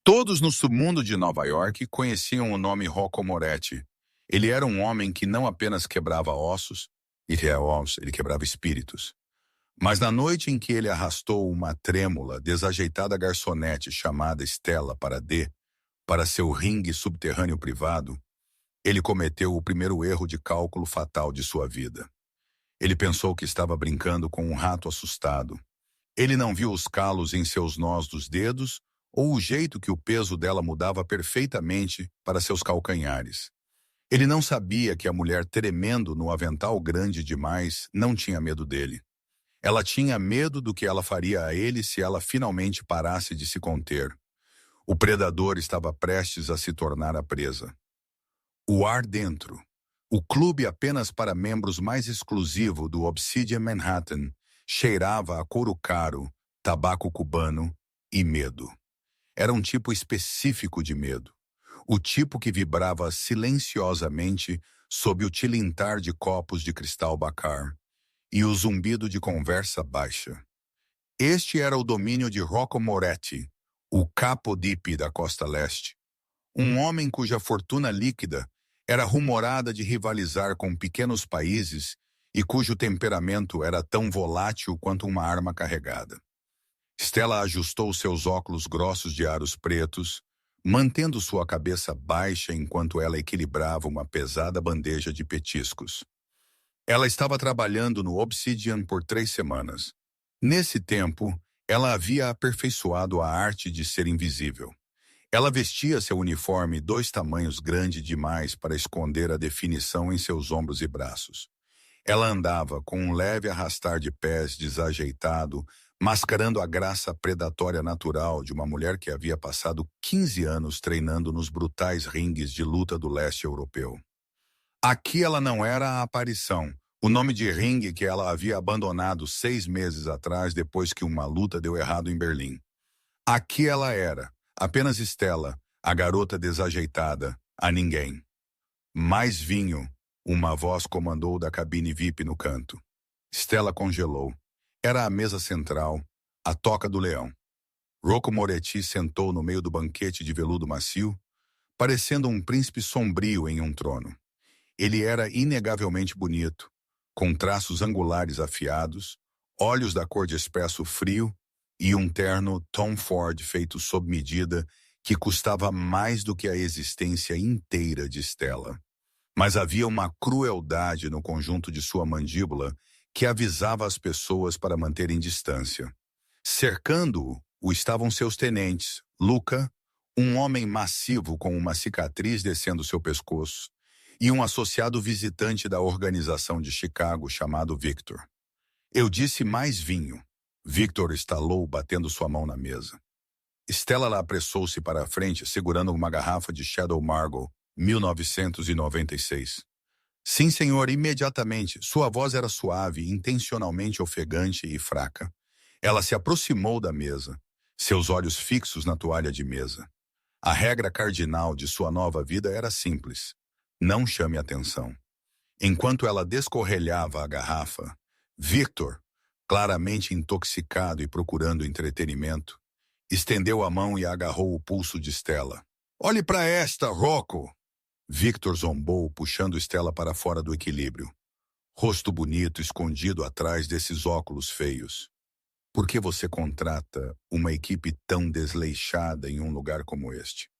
Todos no submundo de Nova York conheciam o nome Rocco Moretti. Ele era um homem que não apenas quebrava ossos, ele quebrava espíritos. Mas na noite em que ele arrastou uma trêmula, desajeitada garçonete chamada Stella para seu ringue subterrâneo privado, ele cometeu o primeiro erro de cálculo fatal de sua vida. Ele pensou que estava brincando com um rato assustado. Ele não viu os calos em seus nós dos dedos ou o jeito que o peso dela mudava perfeitamente para seus calcanhares. Ele não sabia que a mulher tremendo no avental grande demais não tinha medo dele. Ela tinha medo do que ela faria a ele se ela finalmente parasse de se conter. O predador estava prestes a se tornar a presa. O Ar Dentro, o clube apenas para membros mais exclusivo do Obsidian Manhattan, cheirava a couro caro, tabaco cubano e medo. Era um tipo específico de medo. O tipo que vibrava silenciosamente sob o tilintar de copos de cristal bacar e o zumbido de conversa baixa. Este era o domínio de Rocco Moretti, o capo dipi da costa leste. Um homem cuja fortuna líquida era rumorada de rivalizar com pequenos países e cujo temperamento era tão volátil quanto uma arma carregada. Stella ajustou seus óculos grossos de aros pretos, mantendo sua cabeça baixa enquanto ela equilibrava uma pesada bandeja de petiscos. Ela estava trabalhando no Obsidian por 3 semanas. Nesse tempo, ela havia aperfeiçoado a arte de ser invisível. Ela vestia seu uniforme 2 tamanhos grande demais para esconder a definição em seus ombros e braços. Ela andava com um leve arrastar de pés desajeitado, mascarando a graça predatória natural de uma mulher que havia passado 15 anos treinando nos brutais ringues de luta do leste europeu. Aqui ela não era a aparição, o nome de ringue que ela havia abandonado 6 meses atrás depois que uma luta deu errado em Berlim. Aqui ela era, apenas Stella, a garota desajeitada, a ninguém. Mais vinho, uma voz comandou da cabine VIP no canto. Stella congelou. Era a mesa central, a toca do leão. Rocco Moretti sentou no meio do banquete de veludo macio, parecendo um príncipe sombrio em um trono. Ele era inegavelmente bonito, com traços angulares afiados, olhos da cor de espresso frio e um terno Tom Ford feito sob medida que custava mais do que a existência inteira de Stella. Mas havia uma crueldade no conjunto de sua mandíbula que avisava as pessoas para manterem distância. Cercando-o estavam seus tenentes, Luca, um homem massivo com uma cicatriz descendo seu pescoço, e um associado visitante da organização de Chicago chamado Victor. Eu disse mais vinho. Victor estalou, batendo sua mão na mesa. Stella apressou-se para a frente, segurando uma garrafa de Shadow Margaux, 1996. Sim, senhor, imediatamente. Sua voz era suave, intencionalmente ofegante e fraca. Ela se aproximou da mesa, seus olhos fixos na toalha de mesa. A regra cardinal de sua nova vida era simples. Não chame atenção. Enquanto ela descorrelhava a garrafa, Victor, claramente intoxicado e procurando entretenimento, estendeu a mão e agarrou o pulso de Stella. Olhe para esta, Rocco! Victor zombou, puxando Stella para fora do equilíbrio. Rosto bonito escondido atrás desses óculos feios. Por que você contrata uma equipe tão desleixada em um lugar como este?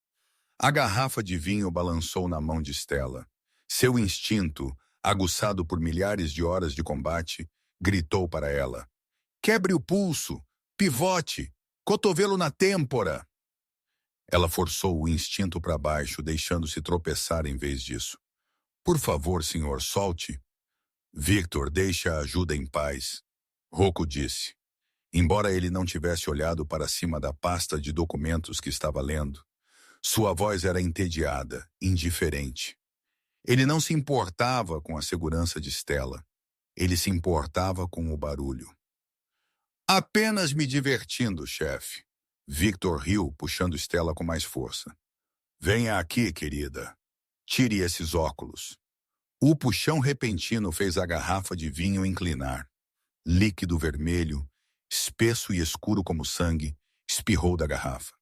A garrafa de vinho balançou na mão de Stella. Seu instinto, aguçado por milhares de horas de combate, gritou para ela. Quebre o pulso! Pivote! Cotovelo na têmpora! Ela forçou o instinto para baixo, deixando-se tropeçar em vez disso. Por favor, senhor, solte. Victor, deixe a ajuda em paz. Rocco disse. Embora ele não tivesse olhado para cima da pasta de documentos que estava lendo, sua voz era entediada, indiferente. Ele não se importava com a segurança de Stella. Ele se importava com o barulho. Apenas me divertindo, chefe. Victor riu, puxando Stella com mais força. Venha aqui, querida. Tire esses óculos. O puxão repentino fez a garrafa de vinho inclinar. Líquido vermelho, espesso e escuro como sangue, espirrou da garrafa.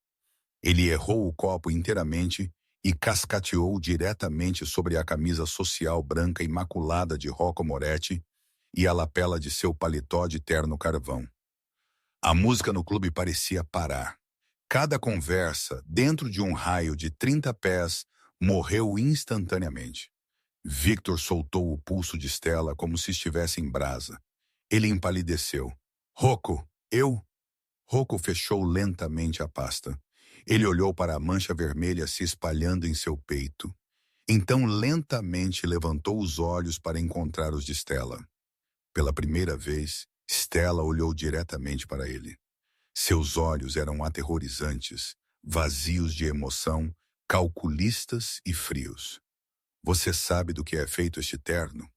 Ele errou o copo inteiramente e cascateou diretamente sobre a camisa social branca imaculada de Rocco Moretti e a lapela de seu paletó de terno carvão. A música no clube parecia parar. Cada conversa, dentro de um raio de 30 pés, morreu instantaneamente. Victor soltou o pulso de Stella como se estivesse em brasa. Ele empalideceu. Rocco, eu? Rocco fechou lentamente a pasta. Ele olhou para a mancha vermelha se espalhando em seu peito. Então lentamente levantou os olhos para encontrar os de Stella. Pela primeira vez, Stella olhou diretamente para ele. Seus olhos eram aterrorizantes, vazios de emoção, calculistas e frios. Você sabe do que é feito este terno?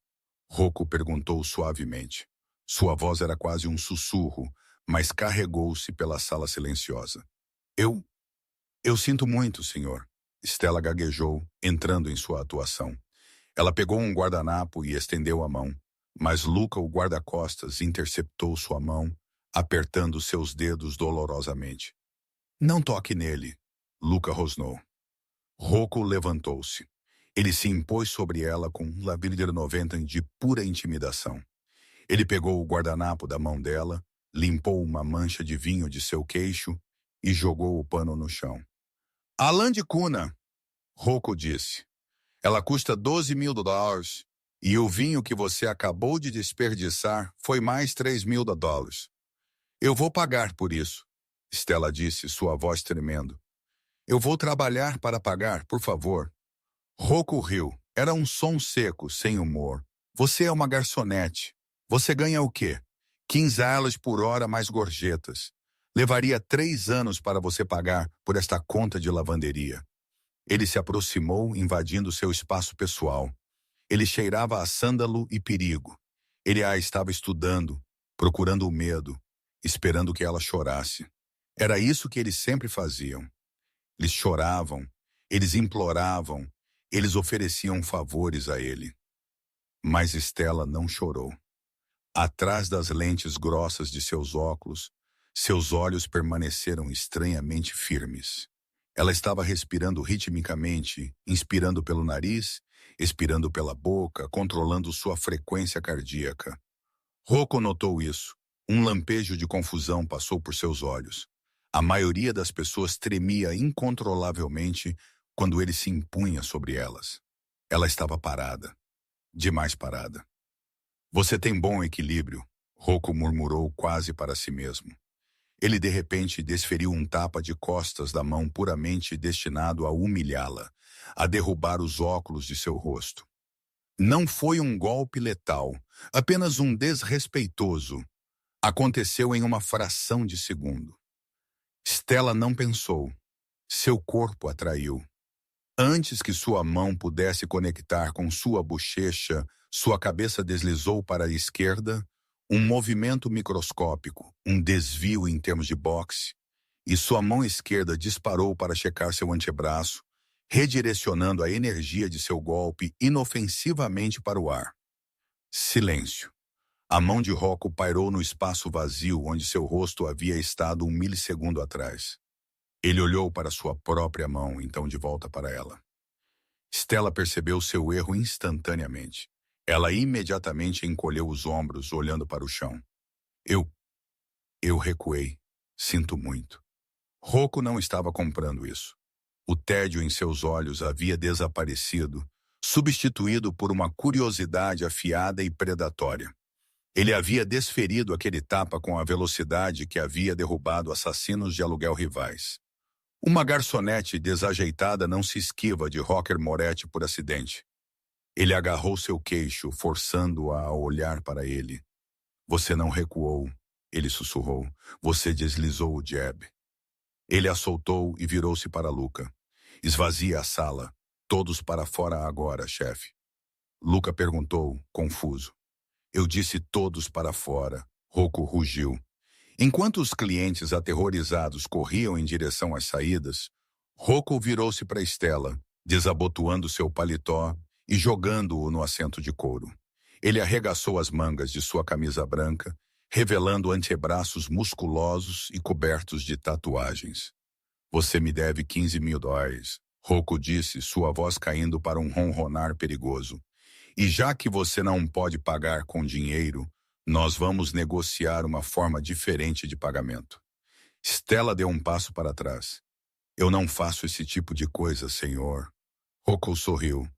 Rocco perguntou suavemente. Sua voz era quase um sussurro, mas carregou-se pela sala silenciosa. Eu sinto muito, senhor. Stella gaguejou, entrando em sua atuação. Ela pegou um guardanapo e estendeu a mão, mas Luca, o guarda-costas, interceptou sua mão, apertando seus dedos dolorosamente. Não toque nele, Luca rosnou. Rocco levantou-se. Ele se impôs sobre ela com um labirinto 90 de pura intimidação. Ele pegou o guardanapo da mão dela, limpou uma mancha de vinho de seu queixo e jogou o pano no chão. Alain de Cunha, Rocco disse. Ela custa $12.000 e o vinho que você acabou de desperdiçar foi mais $3.000. Eu vou pagar por isso, Stella disse, sua voz tremendo. Eu vou trabalhar para pagar, por favor. Rocco riu. Era um som seco, sem humor. Você é uma garçonete. Você ganha o quê? 15 alas por hora mais gorjetas. Levaria 3 anos para você pagar por esta conta de lavanderia. Ele se aproximou, invadindo seu espaço pessoal. Ele cheirava a sândalo e perigo. Ele a estava estudando, procurando o medo, esperando que ela chorasse. Era isso que eles sempre faziam. Eles choravam, eles imploravam, eles ofereciam favores a ele. Mas Stella não chorou. Atrás das lentes grossas de seus óculos, seus olhos permaneceram estranhamente firmes. Ela estava respirando ritmicamente, inspirando pelo nariz, expirando pela boca, controlando sua frequência cardíaca. Rocco notou isso. Um lampejo de confusão passou por seus olhos. A maioria das pessoas tremia incontrolavelmente quando ele se impunha sobre elas. Ela estava parada. Demais parada. Você tem bom equilíbrio, Rocco murmurou quase para si mesmo. Ele de repente desferiu um tapa de costas da mão puramente destinado a humilhá-la, a derrubar os óculos de seu rosto. Não foi um golpe letal, apenas um desrespeitoso. Aconteceu em uma fração de segundo. Stella não pensou. Seu corpo atraiu. Antes que sua mão pudesse conectar com sua bochecha, sua cabeça deslizou para a esquerda, um movimento microscópico, um desvio em termos de boxe, e sua mão esquerda disparou para checar seu antebraço, redirecionando a energia de seu golpe inofensivamente para o ar. Silêncio. A mão de Rocco pairou no espaço vazio onde seu rosto havia estado um milissegundo atrás. Ele olhou para sua própria mão, então de volta para ela. Stella percebeu seu erro instantaneamente. Ela imediatamente encolheu os ombros, olhando para o chão. Eu recuei. Sinto muito. Rocco não estava comprando isso. O tédio em seus olhos havia desaparecido, substituído por uma curiosidade afiada e predatória. Ele havia desferido aquele tapa com a velocidade que havia derrubado assassinos de aluguel rivais. Uma garçonete desajeitada não se esquiva de Rocco Moretti por acidente. Ele agarrou seu queixo, forçando-a a olhar para ele. Você não recuou, ele sussurrou. Você deslizou o jab. Ele a soltou e virou-se para Luca. Esvazia a sala. Todos para fora agora, chefe. Luca perguntou, confuso. Eu disse todos para fora. Rocco rugiu. Enquanto os clientes aterrorizados corriam em direção às saídas, Rocco virou-se para Stella, desabotoando seu paletó e jogando-o no assento de couro. Ele arregaçou as mangas de sua camisa branca, revelando antebraços musculosos e cobertos de tatuagens. Você me deve $15.000. Rocco disse, sua voz caindo para um ronronar perigoso. E já que você não pode pagar com dinheiro, nós vamos negociar uma forma diferente de pagamento. Stella deu um passo para trás. Eu não faço esse tipo de coisa, senhor. Rocco sorriu.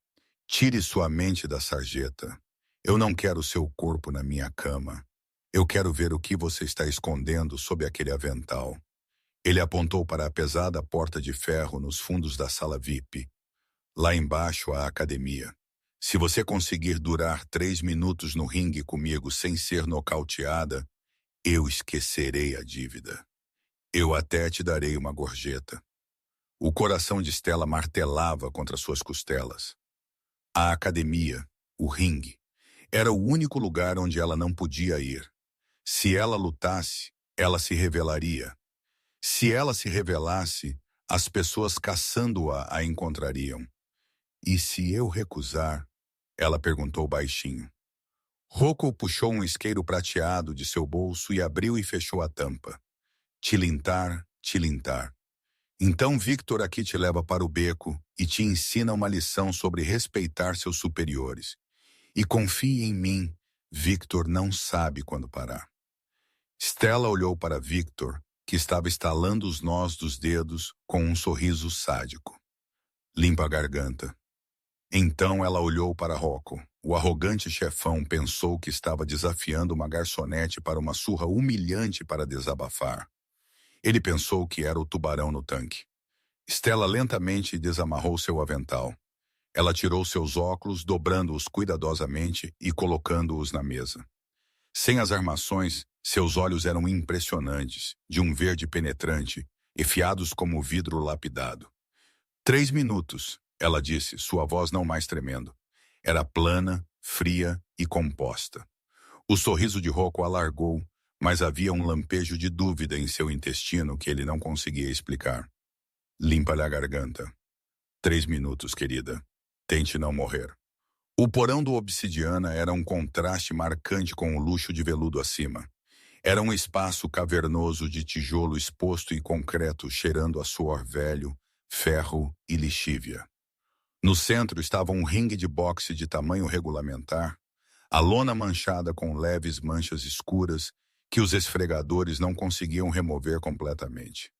Tire sua mente da sarjeta. Eu não quero seu corpo na minha cama. Eu quero ver o que você está escondendo sob aquele avental. Ele apontou para a pesada porta de ferro nos fundos da sala VIP. Lá embaixo, a academia. Se você conseguir durar 3 minutos no ringue comigo sem ser nocauteada, eu esquecerei a dívida. Eu até te darei uma gorjeta. O coração de Stella martelava contra suas costelas. A academia, o ringue, era o único lugar onde ela não podia ir. Se ela lutasse, ela se revelaria. Se ela se revelasse, as pessoas caçando-a a encontrariam. E se eu recusar? Ela perguntou baixinho. Rocco puxou um isqueiro prateado de seu bolso e abriu e fechou a tampa. Tilintar, tilintar. Então Victor aqui te leva para o beco e te ensina uma lição sobre respeitar seus superiores. E confie em mim, Victor não sabe quando parar. Stella olhou para Victor, que estava estalando os nós dos dedos com um sorriso sádico. Limpa a garganta. Então ela olhou para Rocco. O arrogante chefão pensou que estava desafiando uma garçonete para uma surra humilhante para desabafar. Ele pensou que era o tubarão no tanque. Stella lentamente desamarrou seu avental. Ela tirou seus óculos, dobrando-os cuidadosamente e colocando-os na mesa. Sem as armações, seus olhos eram impressionantes, de um verde penetrante, enfiados como vidro lapidado. 3 minutos, ela disse, sua voz não mais tremendo. Era plana, fria e composta. O sorriso de Rocco alargou, mas havia um lampejo de dúvida em seu intestino que ele não conseguia explicar. Limpa-lhe a garganta. 3 minutos, querida. Tente não morrer. O porão do Obsidiana era um contraste marcante com o luxo de veludo acima. Era um espaço cavernoso de tijolo exposto e concreto, cheirando a suor velho, ferro e lixívia. No centro estava um ringue de boxe de tamanho regulamentar, a lona manchada com leves manchas escuras que os esfregadores não conseguiam remover completamente.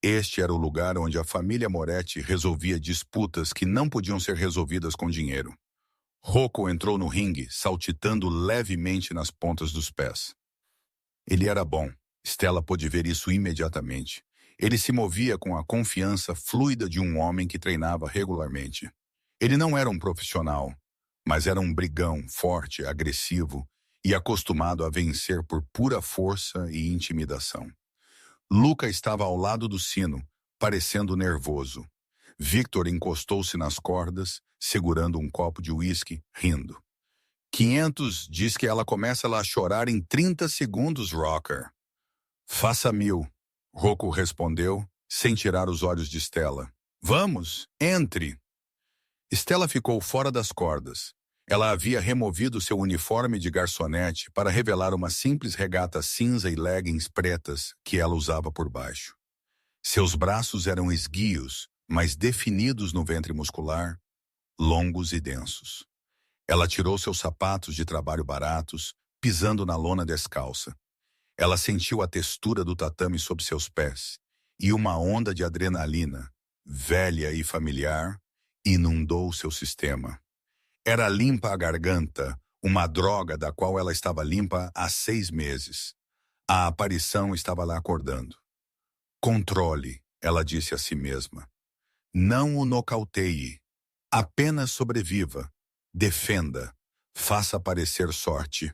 Este era o lugar onde a família Moretti resolvia disputas que não podiam ser resolvidas com dinheiro. Rocco entrou no ringue, saltitando levemente nas pontas dos pés. Ele era bom. Stella pôde ver isso imediatamente. Ele se movia com a confiança fluida de um homem que treinava regularmente. Ele não era um profissional, mas era um brigão forte, agressivo e acostumado a vencer por pura força e intimidação. Luca estava ao lado do sino, parecendo nervoso. Victor encostou-se nas cordas, segurando um copo de uísque, rindo. 500 diz que ela começa lá a chorar em 30 segundos, Rocker. Faça 1000, Rocco respondeu, sem tirar os olhos de Stella. Vamos, entre. Stella ficou fora das cordas. Ela havia removido seu uniforme de garçonete para revelar uma simples regata cinza e leggings pretas que ela usava por baixo. Seus braços eram esguios, mas definidos no ventre muscular, longos e densos. Ela tirou seus sapatos de trabalho baratos, pisando na lona descalça. Ela sentiu a textura do tatame sob seus pés, e uma onda de adrenalina, velha e familiar, inundou seu sistema. Era limpa a garganta, uma droga da qual ela estava limpa há 6 meses. A aparição estava lá acordando. Controle, ela disse a si mesma. Não o nocauteie. Apenas sobreviva. Defenda. Faça parecer sorte.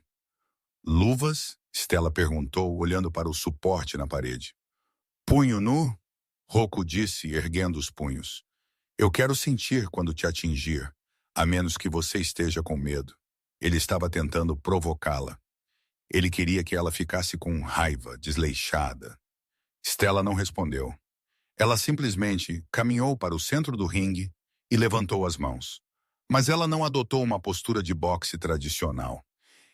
Luvas? Stella perguntou, olhando para o suporte na parede. Punho nu? Rocco disse, erguendo os punhos. Eu quero sentir quando te atingir, a menos que você esteja com medo. Ele estava tentando provocá-la. Ele queria que ela ficasse com raiva, desleixada. Stella não respondeu. Ela simplesmente caminhou para o centro do ringue e levantou as mãos. Mas ela não adotou uma postura de boxe tradicional.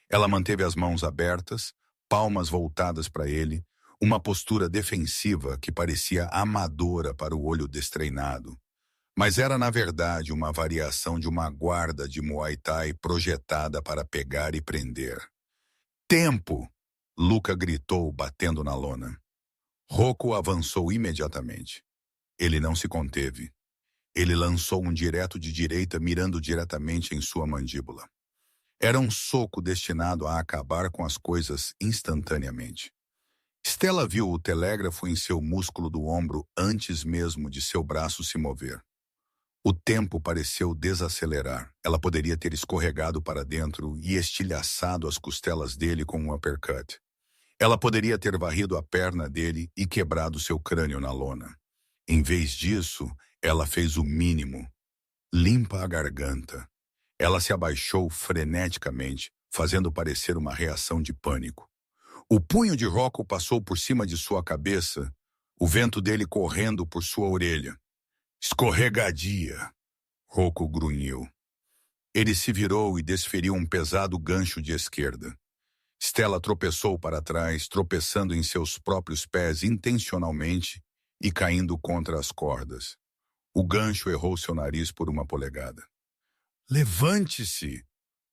Ela manteve as mãos abertas, palmas voltadas para ele, Uma postura defensiva que parecia amadora para o olho destreinado, mas era na verdade uma variação de uma guarda de Muay Thai projetada para pegar e prender. Tempo! Luca gritou, batendo na lona. Rocco avançou imediatamente. Ele não se conteve. Ele lançou um direto de direita mirando diretamente em sua mandíbula. Era um soco destinado a acabar com as coisas instantaneamente. Stella viu o telégrafo em seu músculo do ombro antes mesmo de seu braço se mover. O tempo pareceu desacelerar. Ela poderia ter escorregado para dentro e estilhaçado as costelas dele com um uppercut. Ela poderia ter varrido a perna dele e quebrado seu crânio na lona. Em vez disso, ela fez o mínimo. Limpa a garganta. Ela se abaixou freneticamente, fazendo parecer uma reação de pânico. O punho de Rocco passou por cima de sua cabeça, o vento dele correndo por sua orelha. Escorregadia! Rocco grunhiu. Ele se virou e desferiu um pesado gancho de esquerda. Stella tropeçou para trás, tropeçando em seus próprios pés intencionalmente e caindo contra as cordas. O gancho errou seu nariz por uma polegada. Levante-se!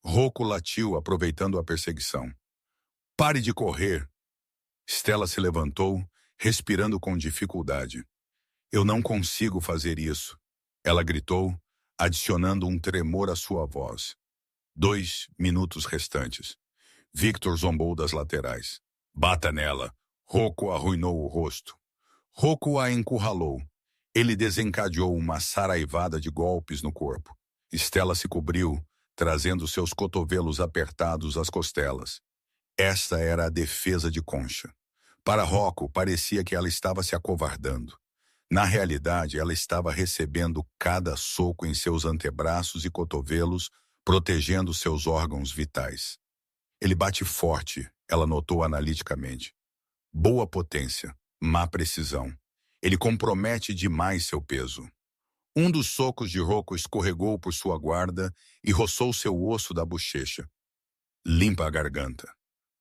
Rocco latiu, aproveitando a perseguição. Pare de correr! Stella se levantou, respirando com dificuldade. Eu não consigo fazer isso, ela gritou, adicionando um tremor à sua voz. 2 minutos restantes. Victor zombou das laterais. Bata nela. Rocco arruinou o rosto. Rocco a encurralou. Ele desencadeou uma saraivada de golpes no corpo. Stella se cobriu, trazendo seus cotovelos apertados às costelas. Esta era a defesa de Concha. Para Rocco, parecia que ela estava se acovardando. Na realidade, ela estava recebendo cada soco em seus antebraços e cotovelos, protegendo seus órgãos vitais. Ele bate forte, ela notou analiticamente. Boa potência, má precisão. Ele compromete demais seu peso. Um dos socos de Rocco escorregou por sua guarda e roçou seu osso da bochecha. Limpa a garganta.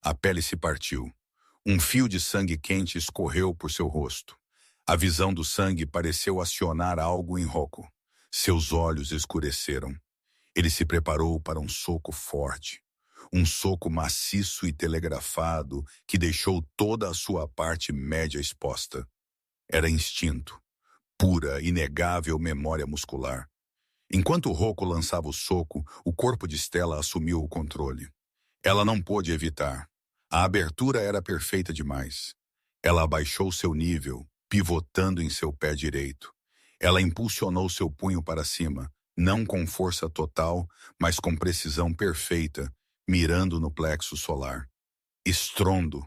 A pele se partiu. Um fio de sangue quente escorreu por seu rosto. A visão do sangue pareceu acionar algo em Rocco. Seus olhos escureceram. Ele se preparou para um soco forte. Um soco maciço e telegrafado que deixou toda a sua parte média exposta. Era instinto. Pura, inegável memória muscular. Enquanto Rocco lançava o soco, o corpo de Stella assumiu o controle. Ela não pôde evitar. A abertura era perfeita demais. Ela abaixou seu nível, pivotando em seu pé direito. Ela impulsionou seu punho para cima, não com força total, mas com precisão perfeita, mirando no plexo solar. Estrondo.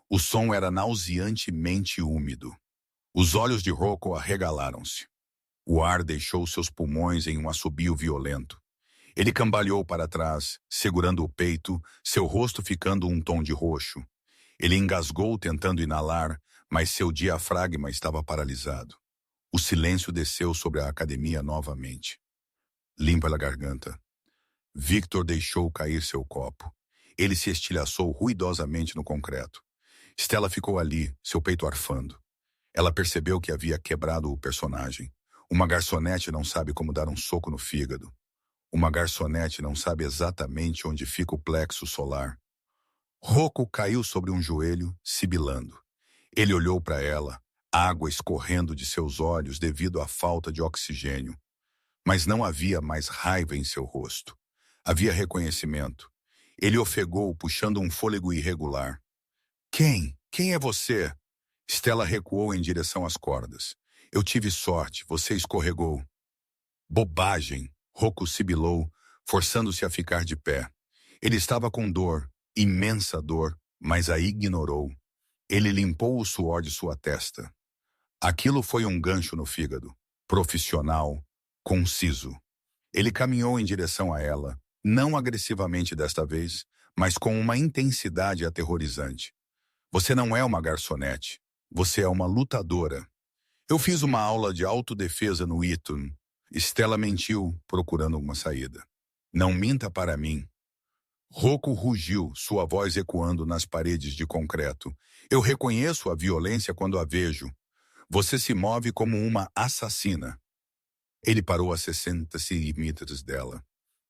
O som era nauseantemente úmido. Os olhos de Rocco arregalaram-se. O ar deixou seus pulmões em um assobio violento. Ele cambaleou para trás, segurando o peito, seu rosto ficando um tom de roxo. Ele engasgou tentando inalar, mas seu diafragma estava paralisado. O silêncio desceu sobre a academia novamente. Limpa a garganta. Victor deixou cair seu copo. Ele se estilhaçou ruidosamente no concreto. Stella ficou ali, seu peito arfando. Ela percebeu que havia quebrado o personagem. Uma garçonete não sabe como dar um soco no fígado. Uma garçonete não sabe exatamente onde fica o plexo solar. Rocco caiu sobre um joelho, sibilando. Ele olhou para ela, água escorrendo de seus olhos devido à falta de oxigênio. Mas não havia mais raiva em seu rosto. Havia reconhecimento. Ele ofegou, puxando um fôlego irregular. Quem? Quem é você? Stella recuou em direção às cordas. Eu tive sorte, você escorregou. Bobagem! Rocco sibilou, forçando-se a ficar de pé. Ele estava com dor, imensa dor, mas a ignorou. Ele limpou o suor de sua testa. Aquilo foi um gancho no fígado. Profissional, conciso. Ele caminhou em direção a ela, não agressivamente desta vez, mas com uma intensidade aterrorizante. Você não é uma garçonete. Você é uma lutadora. Eu fiz uma aula de autodefesa no Eton. Stella mentiu, procurando uma saída. Não minta para mim. Rocco rugiu, sua voz ecoando nas paredes de concreto. Eu reconheço a violência quando a vejo. Você se move como uma assassina. Ele parou a 60 centímetros dela.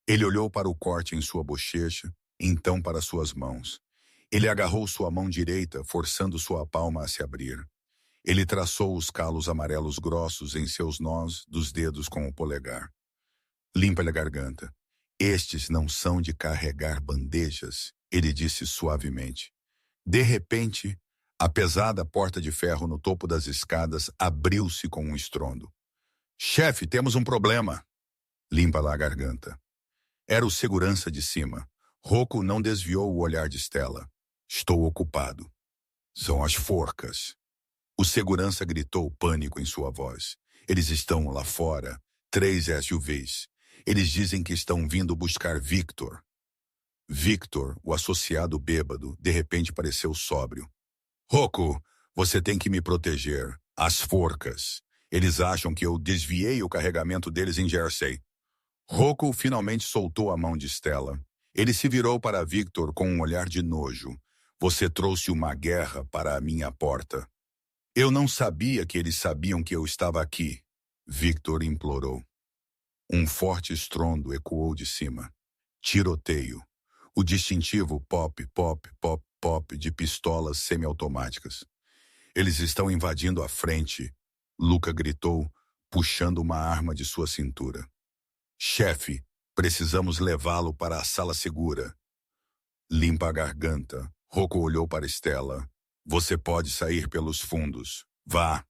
Ele olhou para o corte em sua bochecha, então para suas mãos. Ele agarrou sua mão direita, forçando sua palma a se abrir. Ele traçou os calos amarelos grossos em seus nós dos dedos com o polegar. Limpa-lhe a garganta. Estes não são de carregar bandejas, ele disse suavemente. De repente, a pesada porta de ferro no topo das escadas abriu-se com um estrondo. Chefe, temos um problema. Limpa-lhe a garganta. Era o segurança de cima. Rocco não desviou o olhar de Stella. Estou ocupado. São as forcas. O segurança gritou pânico em sua voz. Eles estão lá fora. 3 SUVs. Eles dizem que estão vindo buscar Victor. Victor, o associado bêbado, de repente pareceu sóbrio. Rocco, você tem que me proteger. As forcas. Eles acham que eu desviei o carregamento deles em Jersey. Rocco finalmente soltou a mão de Stella. Ele se virou para Victor com um olhar de nojo. Você trouxe uma guerra para a minha porta. Eu não sabia que eles sabiam que eu estava aqui. Victor implorou. Um forte estrondo ecoou de cima. Tiroteio. O distintivo pop, pop, pop, pop de pistolas semiautomáticas. Eles estão invadindo a frente, Luca gritou, puxando uma arma de sua cintura. Chefe, precisamos levá-lo para a sala segura. Limpa a garganta. Rocco olhou para Stella. Você pode sair pelos fundos. Vá.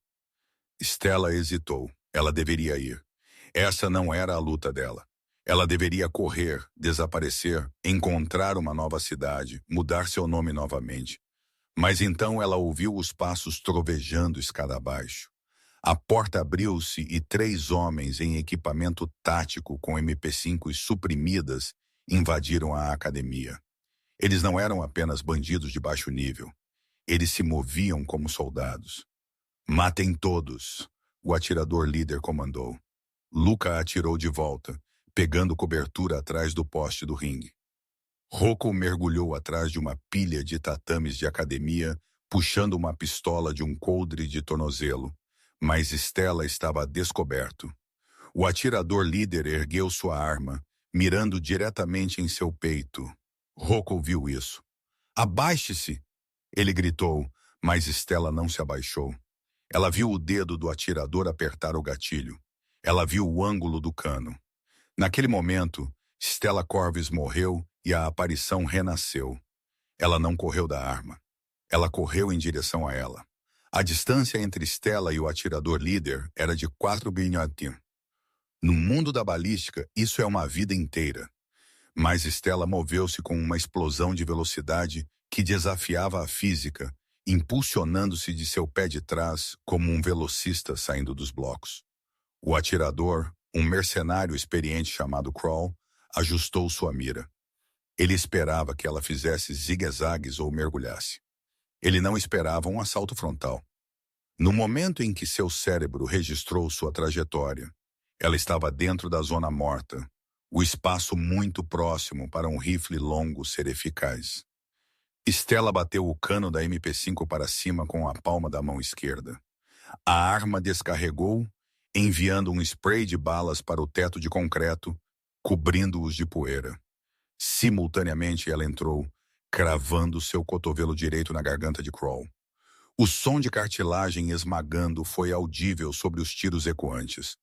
Stella hesitou. Ela deveria ir. Essa não era a luta dela. Ela deveria correr, desaparecer, encontrar uma nova cidade, mudar seu nome novamente. Mas então ela ouviu os passos trovejando escada abaixo. A porta abriu-se e 3 homens em equipamento tático com MP5 suprimidas invadiram a academia. Eles não eram apenas bandidos de baixo nível. Eles se moviam como soldados. Matem todos, o atirador líder comandou. Luca atirou de volta, pegando cobertura atrás do poste do ringue. Rocco mergulhou atrás de uma pilha de tatames de academia, puxando uma pistola de um coldre de tornozelo, mas Stella estava descoberto. O atirador líder ergueu sua arma, mirando diretamente em seu peito. Rocco viu isso. Abaixe-se! Ele gritou, mas Stella não se abaixou. Ela viu o dedo do atirador apertar o gatilho. Ela viu o ângulo do cano. Naquele momento, Stella Corvus morreu e a aparição renasceu. Ela não correu da arma. Ela correu em direção a ela. A distância entre Stella e o atirador líder era de 4 bilhões. No mundo da balística, isso é uma vida inteira. Mas Stella moveu-se com uma explosão de velocidade que desafiava a física, impulsionando-se de seu pé de trás como um velocista saindo dos blocos. O atirador, um mercenário experiente chamado Crawl, ajustou sua mira. Ele esperava que ela fizesse zigue-zagues ou mergulhasse. Ele não esperava um assalto frontal. No momento em que seu cérebro registrou sua trajetória, ela estava dentro da zona morta, o espaço muito próximo para um rifle longo ser eficaz. Stella bateu o cano da MP5 para cima com a palma da mão esquerda. A arma descarregou, enviando um spray de balas para o teto de concreto, cobrindo-os de poeira. Simultaneamente ela entrou, cravando seu cotovelo direito na garganta de Crawl. O som de cartilagem esmagando foi audível sobre os tiros ecoantes.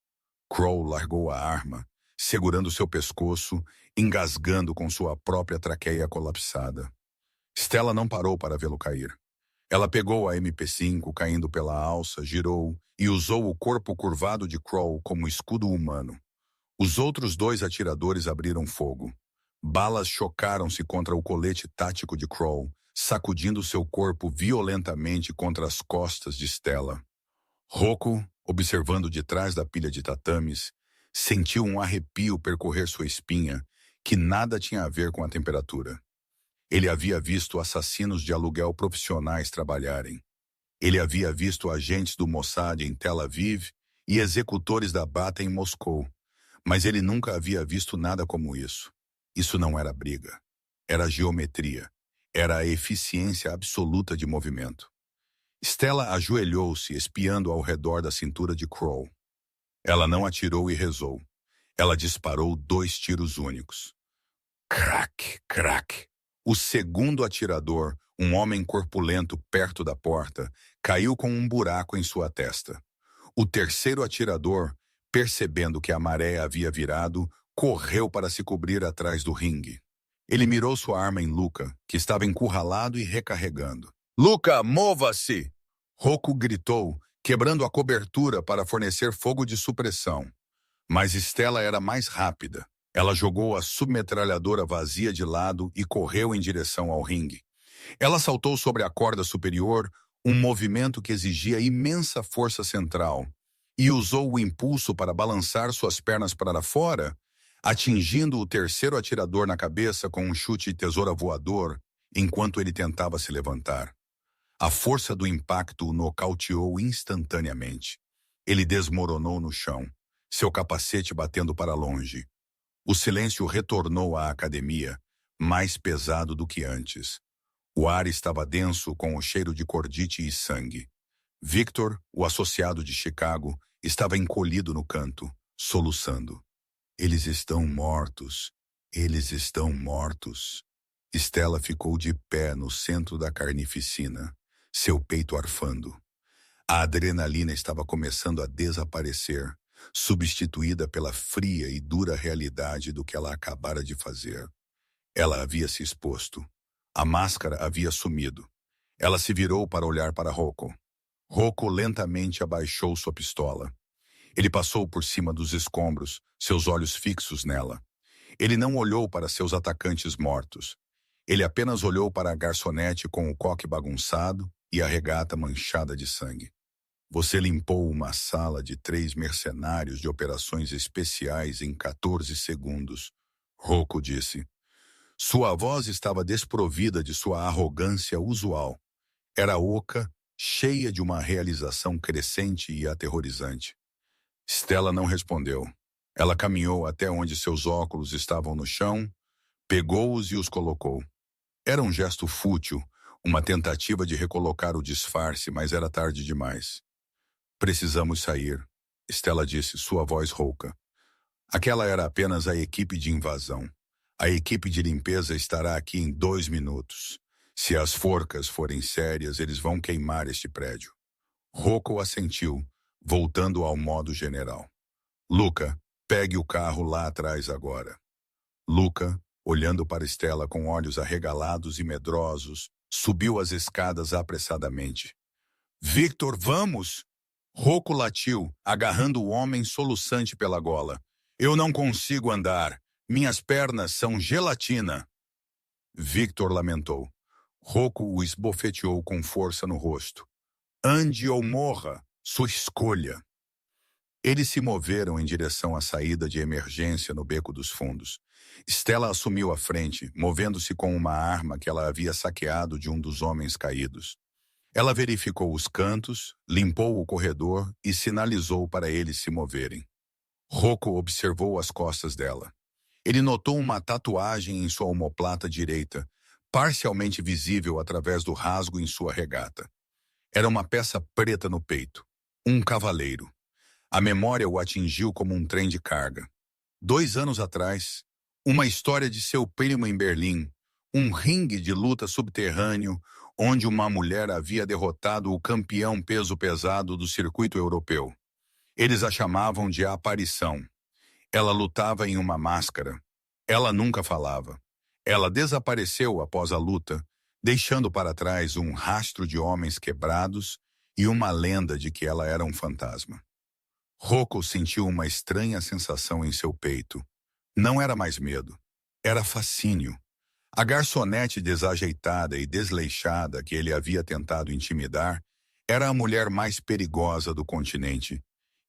Crawl largou a arma, segurando seu pescoço, engasgando com sua própria traqueia colapsada. Stella não parou para vê-lo cair. Ela pegou a MP5 caindo pela alça, girou e usou o corpo curvado de Crawl como escudo humano. Os outros 2 atiradores abriram fogo. Balas chocaram-se contra o colete tático de Crawl, sacudindo seu corpo violentamente contra as costas de Stella. Rocco, observando de trás da pilha de tatames, sentiu um arrepio percorrer sua espinha, que nada tinha a ver com a temperatura. Ele havia visto assassinos de aluguel profissionais trabalharem. Ele havia visto agentes do Mossad em Tel Aviv e executores da Bata em Moscou, mas ele nunca havia visto nada como isso. Isso não era briga. era a geometria, era a eficiência absoluta de movimento. Stella ajoelhou-se, espiando ao redor da cintura de Crow. Ela não atirou e rezou. Ela disparou 2 tiros únicos. Crack, crack. O segundo atirador, um homem corpulento perto da porta, caiu com um buraco em sua testa. O terceiro atirador, percebendo que a maré havia virado, correu para se cobrir atrás do ringue. Ele mirou sua arma em Luca, que estava encurralado e recarregando. "Luca, mova-se!" Rocco gritou, quebrando a cobertura para fornecer fogo de supressão. Mas Stella era mais rápida. Ela jogou a submetralhadora vazia de lado e correu em direção ao ringue. Ela saltou sobre a corda superior, um movimento que exigia imensa força central, e usou o impulso para balançar suas pernas para fora, atingindo o terceiro atirador na cabeça com um chute de tesoura voador, enquanto ele tentava se levantar. A força do impacto o nocauteou instantaneamente. Ele desmoronou no chão, seu capacete batendo para longe. O silêncio retornou à academia, mais pesado do que antes. O ar estava denso com o cheiro de cordite e sangue. Victor, o associado de Chicago, estava encolhido no canto, soluçando. "Eles estão mortos. Eles estão mortos." Stella ficou de pé no centro da carnificina, seu peito arfando. A adrenalina estava começando a desaparecer, substituída pela fria e dura realidade do que ela acabara de fazer. Ela havia se exposto. A máscara havia sumido. Ela se virou para olhar para Rocco. Rocco lentamente abaixou sua pistola. Ele passou por cima dos escombros, seus olhos fixos nela. Ele não olhou para seus atacantes mortos. Ele apenas olhou para a garçonete com o coque bagunçado e a regata manchada de sangue. "Você limpou uma sala de 3 mercenários de operações especiais em 14 segundos", Rocco disse. Sua voz estava desprovida de sua arrogância usual. Era oca, cheia de uma realização crescente e aterrorizante. Stella não respondeu. Ela caminhou até onde seus óculos estavam no chão, pegou-os e os colocou. Era um gesto fútil, uma tentativa de recolocar o disfarce, mas era tarde demais. "Precisamos sair", Stella disse, sua voz rouca. Aquela era apenas a equipe de invasão. A equipe de limpeza estará aqui em 2 minutos. Se as forcas forem sérias, eles vão queimar este prédio. Rocco assentiu, voltando ao modo general. "Luca, pegue o carro lá atrás agora." Luca, olhando para Stella com olhos arregalados e medrosos, subiu as escadas apressadamente. "Victor, vamos!" Rocco latiu, agarrando o homem soluçante pela gola. "Eu não consigo andar. Minhas pernas são gelatina." Victor lamentou. Rocco o esbofeteou com força no rosto. "Ande ou morra, sua escolha." Eles se moveram em direção à saída de emergência no Beco dos Fundos. Stella assumiu a frente, movendo-se com uma arma que ela havia saqueado de um dos homens caídos. Ela verificou os cantos, limpou o corredor e sinalizou para eles se moverem. Rocco observou as costas dela. Ele notou uma tatuagem em sua omoplata direita, parcialmente visível através do rasgo em sua regata. Era uma peça preta no peito. Um cavaleiro. A memória o atingiu como um trem de carga. 2 anos atrás, uma história de seu primo em Berlim, um ringue de luta subterrâneo, onde uma mulher havia derrotado o campeão peso pesado do circuito europeu. Eles a chamavam de Aparição. Ela lutava em uma máscara. Ela nunca falava. Ela desapareceu após a luta, deixando para trás um rastro de homens quebrados e uma lenda de que ela era um fantasma. Rocco sentiu uma estranha sensação em seu peito. Não era mais medo. Era fascínio. A garçonete desajeitada e desleixada que ele havia tentado intimidar era a mulher mais perigosa do continente,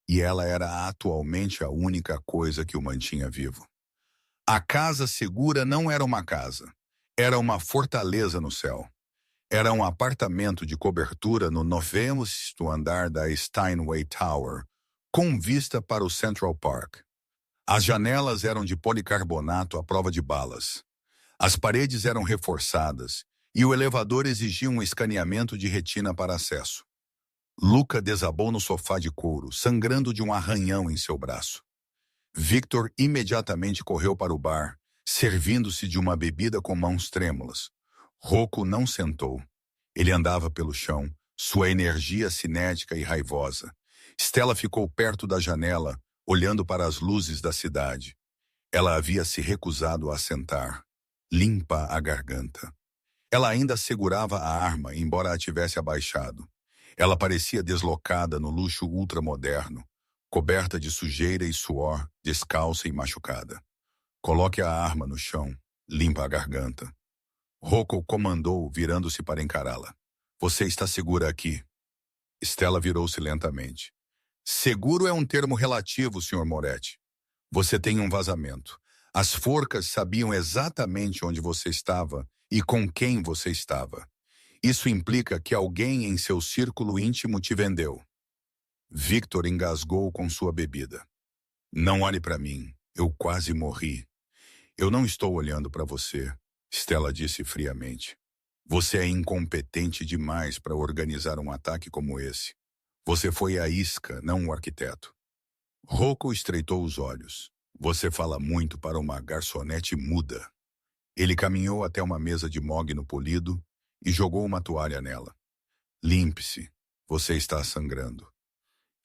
e ela era atualmente a única coisa que o mantinha vivo. A casa segura não era uma casa. Era uma fortaleza no céu. Era um apartamento de cobertura no 9º andar da Steinway Tower, com vista para o Central Park. As janelas eram de policarbonato à prova de balas. As paredes eram reforçadas e o elevador exigia um escaneamento de retina para acesso. Luca desabou no sofá de couro, sangrando de um arranhão em seu braço. Victor imediatamente correu para o bar, servindo-se de uma bebida com mãos trêmulas. Rocco não sentou. Ele andava pelo chão, sua energia cinética e raivosa. Stella ficou perto da janela, olhando para as luzes da cidade. Ela havia se recusado a sentar, limpa a garganta. Ela ainda segurava a arma, embora a tivesse abaixado. Ela parecia deslocada no luxo ultramoderno, coberta de sujeira e suor, descalça e machucada. Coloque a arma no chão, limpa a garganta. Rocco comandou, virando-se para encará-la. Você está segura aqui? Stella virou-se lentamente. Seguro é um termo relativo, Sr. Moretti. Você tem um vazamento. As forcas sabiam exatamente onde você estava e com quem você estava. Isso implica que alguém em seu círculo íntimo te vendeu. Victor engasgou com sua bebida. Não olhe para mim. Eu quase morri. Eu não estou olhando para você, Stella disse friamente. Você é incompetente demais para organizar um ataque como esse. Você foi a isca, não o arquiteto. Rocco estreitou os olhos. Você fala muito para uma garçonete muda. Ele caminhou até uma mesa de mogno polido e jogou uma toalha nela. Limpe-se. Você está sangrando.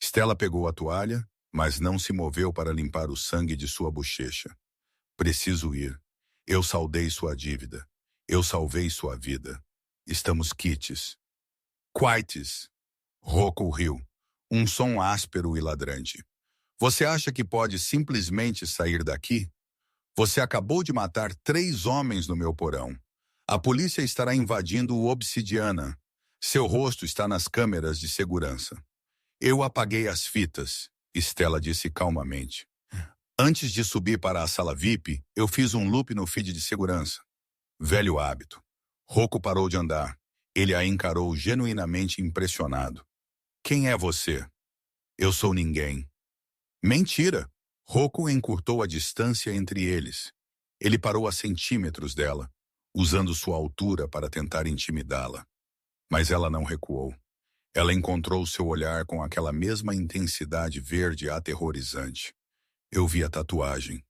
Stella pegou a toalha, mas não se moveu para limpar o sangue de sua bochecha. Preciso ir. Eu saldei sua dívida. Eu salvei sua vida. Estamos quites. Quites. Rocco riu. Um som áspero e ladrante. Você acha que pode simplesmente sair daqui? Você acabou de matar 3 homens no meu porão. A polícia estará invadindo o Obsidiana. Seu rosto está nas câmeras de segurança. Eu apaguei as fitas, Stella disse calmamente. Antes de subir para a sala VIP, eu fiz um loop no feed de segurança. Velho hábito. Rocco parou de andar. Ele a encarou genuinamente impressionado. Quem é você? Eu sou ninguém. Mentira! Rocco encurtou a distância entre eles. Ele parou a centímetros dela, usando sua altura para tentar intimidá-la. Mas ela não recuou. Ela encontrou seu olhar com aquela mesma intensidade verde aterrorizante. Eu vi a tatuagem.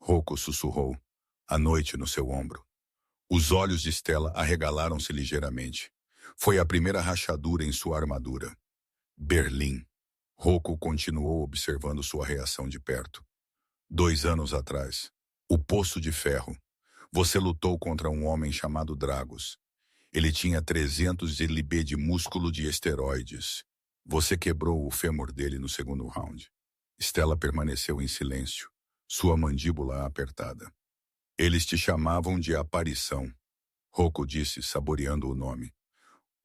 Rocco sussurrou. A noite no seu ombro. Os olhos de Stella arregalaram-se ligeiramente. Foi a primeira rachadura em sua armadura. Berlim. Rocco continuou observando sua reação de perto. 2 anos atrás. O Poço de Ferro. Você lutou contra um homem chamado Dragos. Ele tinha 300 de libê de músculo de esteroides. Você quebrou o fêmur dele no segundo round. Stella permaneceu em silêncio, sua mandíbula apertada. Eles te chamavam de Aparição. Rocco disse, saboreando o nome.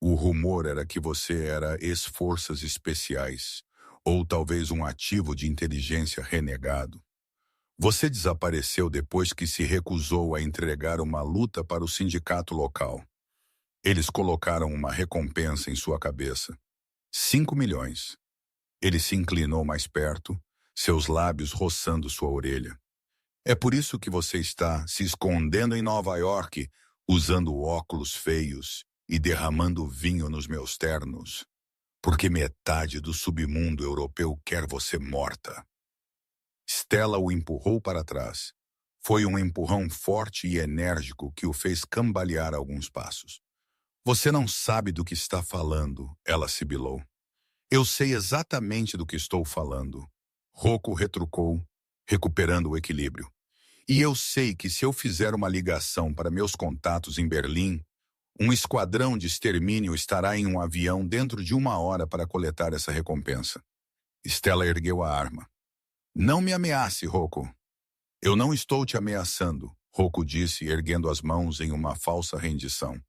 O rumor era que você era ex-forças especiais, ou talvez um ativo de inteligência renegado. Você desapareceu depois que se recusou a entregar uma luta para o sindicato local. Eles colocaram uma recompensa em sua cabeça. 5 milhões. Ele se inclinou mais perto, seus lábios roçando sua orelha. É por isso que você está se escondendo em Nova York, usando óculos feios e derramando vinho nos meus ternos. Porque metade do submundo europeu quer você morta. Stella o empurrou para trás. Foi um empurrão forte e enérgico que o fez cambalear alguns passos. Você não sabe do que está falando, ela sibilou. Eu sei exatamente do que estou falando. Rocco retrucou, recuperando o equilíbrio. E eu sei que se eu fizer uma ligação para meus contatos em Berlim, um esquadrão de extermínio estará em um avião dentro de 1 hora para coletar essa recompensa. Stella ergueu a arma. Não me ameace, Rocco. Eu não estou te ameaçando, Rocco disse, erguendo as mãos em uma falsa rendição.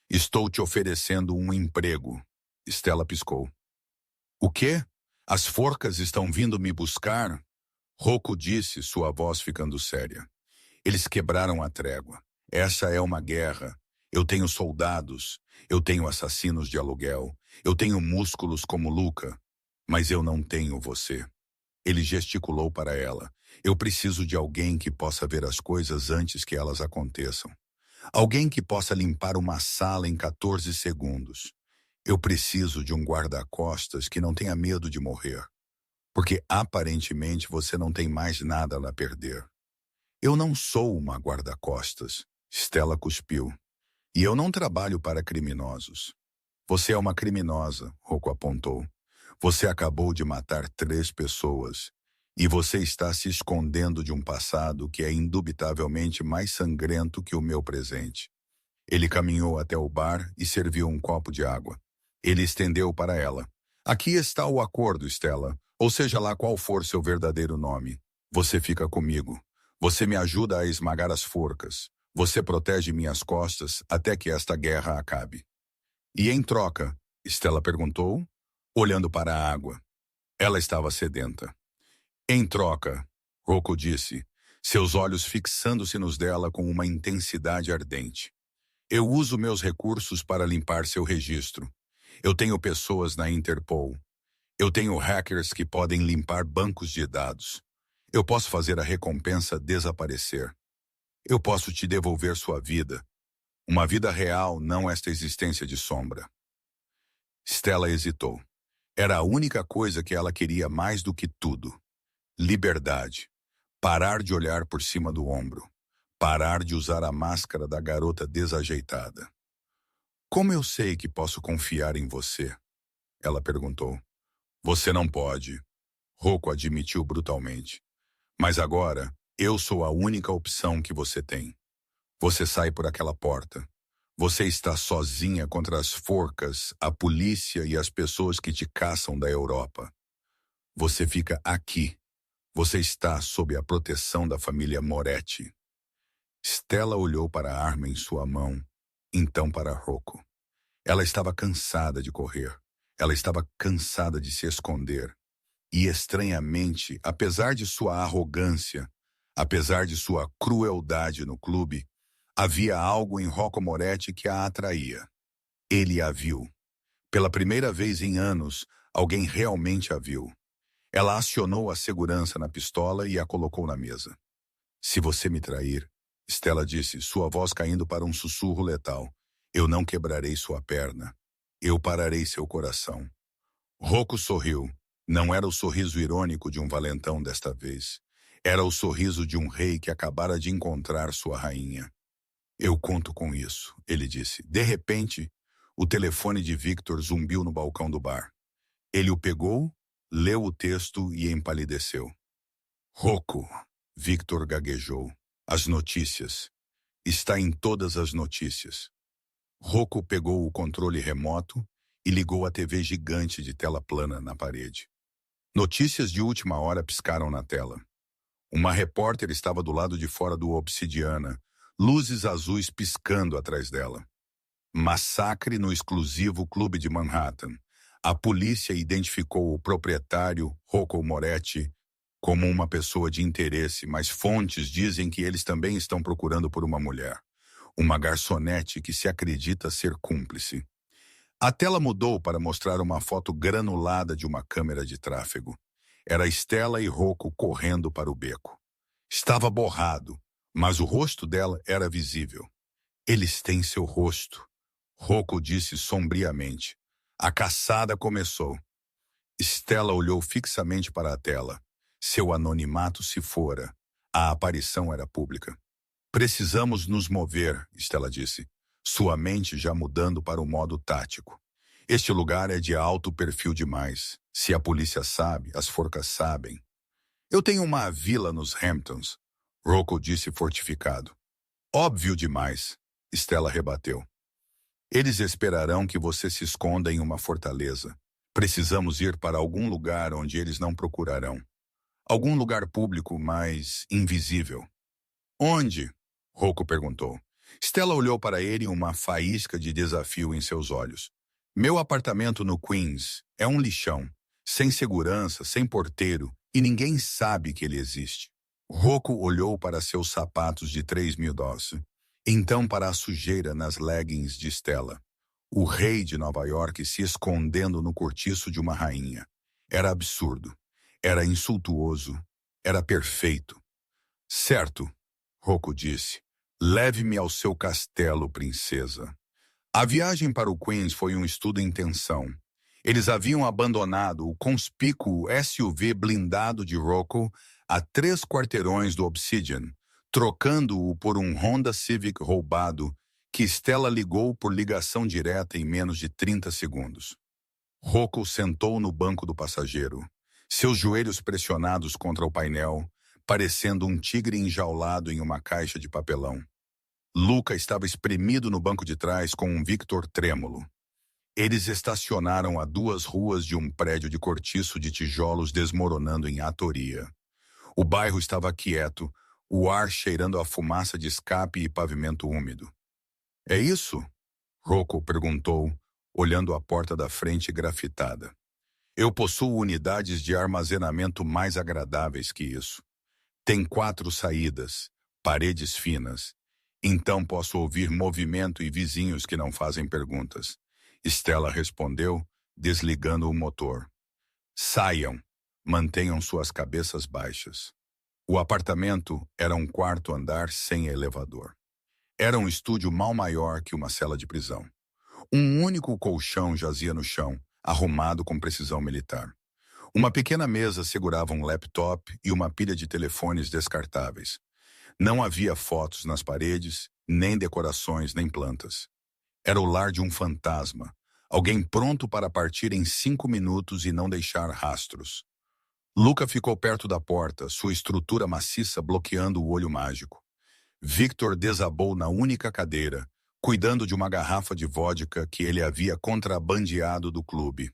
Estou te oferecendo um emprego. Stella piscou. O quê? As forcas estão vindo me buscar? Rocco disse, sua voz ficando séria. Eles quebraram a trégua. Essa é uma guerra. Eu tenho soldados, eu tenho assassinos de aluguel, eu tenho músculos como Luca, mas eu não tenho você. Ele gesticulou para ela. Eu preciso de alguém que possa ver as coisas antes que elas aconteçam. Alguém que possa limpar uma sala em 14 segundos. Eu preciso de um guarda-costas que não tenha medo de morrer, porque aparentemente você não tem mais nada a perder. Eu não sou uma guarda-costas, Stella cuspiu. E eu não trabalho para criminosos. Você é uma criminosa, Rocco apontou. Você acabou de matar 3 pessoas. E você está se escondendo de um passado que é indubitavelmente mais sangrento que o meu presente. Ele caminhou até o bar e serviu um copo de água. Ele estendeu para ela. Aqui está o acordo, Stella. Ou seja lá qual for seu verdadeiro nome. Você fica comigo. Você me ajuda a esmagar as forcas. Você protege minhas costas até que esta guerra acabe. E em troca? Stella perguntou, olhando para a água. Ela estava sedenta. Em troca, Rocco disse, seus olhos fixando-se nos dela com uma intensidade ardente. Eu uso meus recursos para limpar seu registro. Eu tenho pessoas na Interpol. Eu tenho hackers que podem limpar bancos de dados. Eu posso fazer a recompensa desaparecer. Eu posso te devolver sua vida. Uma vida real, não esta existência de sombra. Stella hesitou. Era a única coisa que ela queria mais do que tudo. Liberdade. Parar de olhar por cima do ombro. Parar de usar a máscara da garota desajeitada. Como eu sei que posso confiar em você? Ela perguntou. Você não pode. Rocco admitiu brutalmente. Mas agora, eu sou a única opção que você tem. Você sai por aquela porta. Você está sozinha contra as forcas, a polícia e as pessoas que te caçam da Europa. Você fica aqui. Você está sob a proteção da família Moretti. Stella olhou para a arma em sua mão, então para Rocco. Ela estava cansada de correr. Ela estava cansada de se esconder. E, estranhamente, apesar de sua arrogância, apesar de sua crueldade no clube, havia algo em Rocco Moretti que a atraía. Ele a viu. Pela primeira vez em anos, alguém realmente a viu. Ela acionou a segurança na pistola e a colocou na mesa. Se você me trair, Stella disse, sua voz caindo para um sussurro letal, eu não quebrarei sua perna. Eu pararei seu coração. Rocco sorriu. Não era o sorriso irônico de um valentão desta vez. Era o sorriso de um rei que acabara de encontrar sua rainha. Eu conto com isso, ele disse. De repente, o telefone de Victor zumbiu no balcão do bar. Ele o pegou, leu o texto e empalideceu. Rocco, Victor gaguejou. As notícias. Está em todas as notícias. Rocco pegou o controle remoto e ligou a TV gigante de tela plana na parede. Notícias de última hora piscaram na tela. Uma repórter estava do lado de fora do Obsidiana, luzes azuis piscando atrás dela. Massacre no exclusivo clube de Manhattan. A polícia identificou o proprietário, Rocco Moretti, como uma pessoa de interesse, mas fontes dizem que eles também estão procurando por uma mulher. Uma garçonete que se acredita ser cúmplice. A tela mudou para mostrar uma foto granulada de uma câmera de tráfego. Era Stella e Rocco correndo para o beco. Estava borrado, mas o rosto dela era visível. Eles têm seu rosto, Rocco disse sombriamente. A caçada começou. Stella olhou fixamente para a tela. Seu anonimato se fora. A aparição era pública. Precisamos nos mover, Stella disse, sua mente já mudando para o modo tático. Este lugar é de alto perfil demais. Se a polícia sabe, as forcas sabem. Eu tenho uma vila nos Hamptons, Rocco disse fortificado. Óbvio demais, Stella rebateu. Eles esperarão que você se esconda em uma fortaleza. Precisamos ir para algum lugar onde eles não procurarão. Algum lugar público, mas invisível. Onde? Rocco perguntou. Stella olhou para ele uma faísca de desafio em seus olhos. Meu apartamento no Queens é um lixão, sem segurança, sem porteiro, e ninguém sabe que ele existe. Rocco olhou para seus sapatos de $3.000, então para a sujeira nas leggings de Stella. O rei de Nova York se escondendo no cortiço de uma rainha. Era absurdo. Era insultuoso. Era perfeito. Certo, Rocco disse, Leve-me ao seu castelo, princesa. A viagem para o Queens foi um estudo em tensão. Eles haviam abandonado o conspícuo SUV blindado de Rocco a 3 quarteirões do Obsidian, trocando-o por um Honda Civic roubado que Stella ligou por ligação direta em menos de 30 segundos. Rocco sentou no banco do passageiro, seus joelhos pressionados contra o painel, parecendo um tigre enjaulado em uma caixa de papelão. Luca estava espremido no banco de trás com um Victor trêmulo. Eles estacionaram a 2 ruas de um prédio de cortiço de tijolos desmoronando em atoria. O bairro estava quieto, o ar cheirando a fumaça de escape e pavimento úmido. "É isso?" Rocco perguntou, olhando a porta da frente grafitada. "Eu possuo unidades de armazenamento mais agradáveis que isso. Tem 4 saídas, paredes finas. Então posso ouvir movimento e vizinhos que não fazem perguntas." Stella respondeu, desligando o motor. "Saiam. Mantenham suas cabeças baixas." O apartamento era um 4º andar sem elevador. Era um estúdio mal maior que uma cela de prisão. Um único colchão jazia no chão, arrumado com precisão militar. Uma pequena mesa segurava um laptop e uma pilha de telefones descartáveis. Não havia fotos nas paredes, nem decorações, nem plantas. Era o lar de um fantasma, alguém pronto para partir em 5 minutos e não deixar rastros. Luca ficou perto da porta, sua estrutura maciça bloqueando o olho mágico. Victor desabou na única cadeira, cuidando de uma garrafa de vodka que ele havia contrabandeado do clube.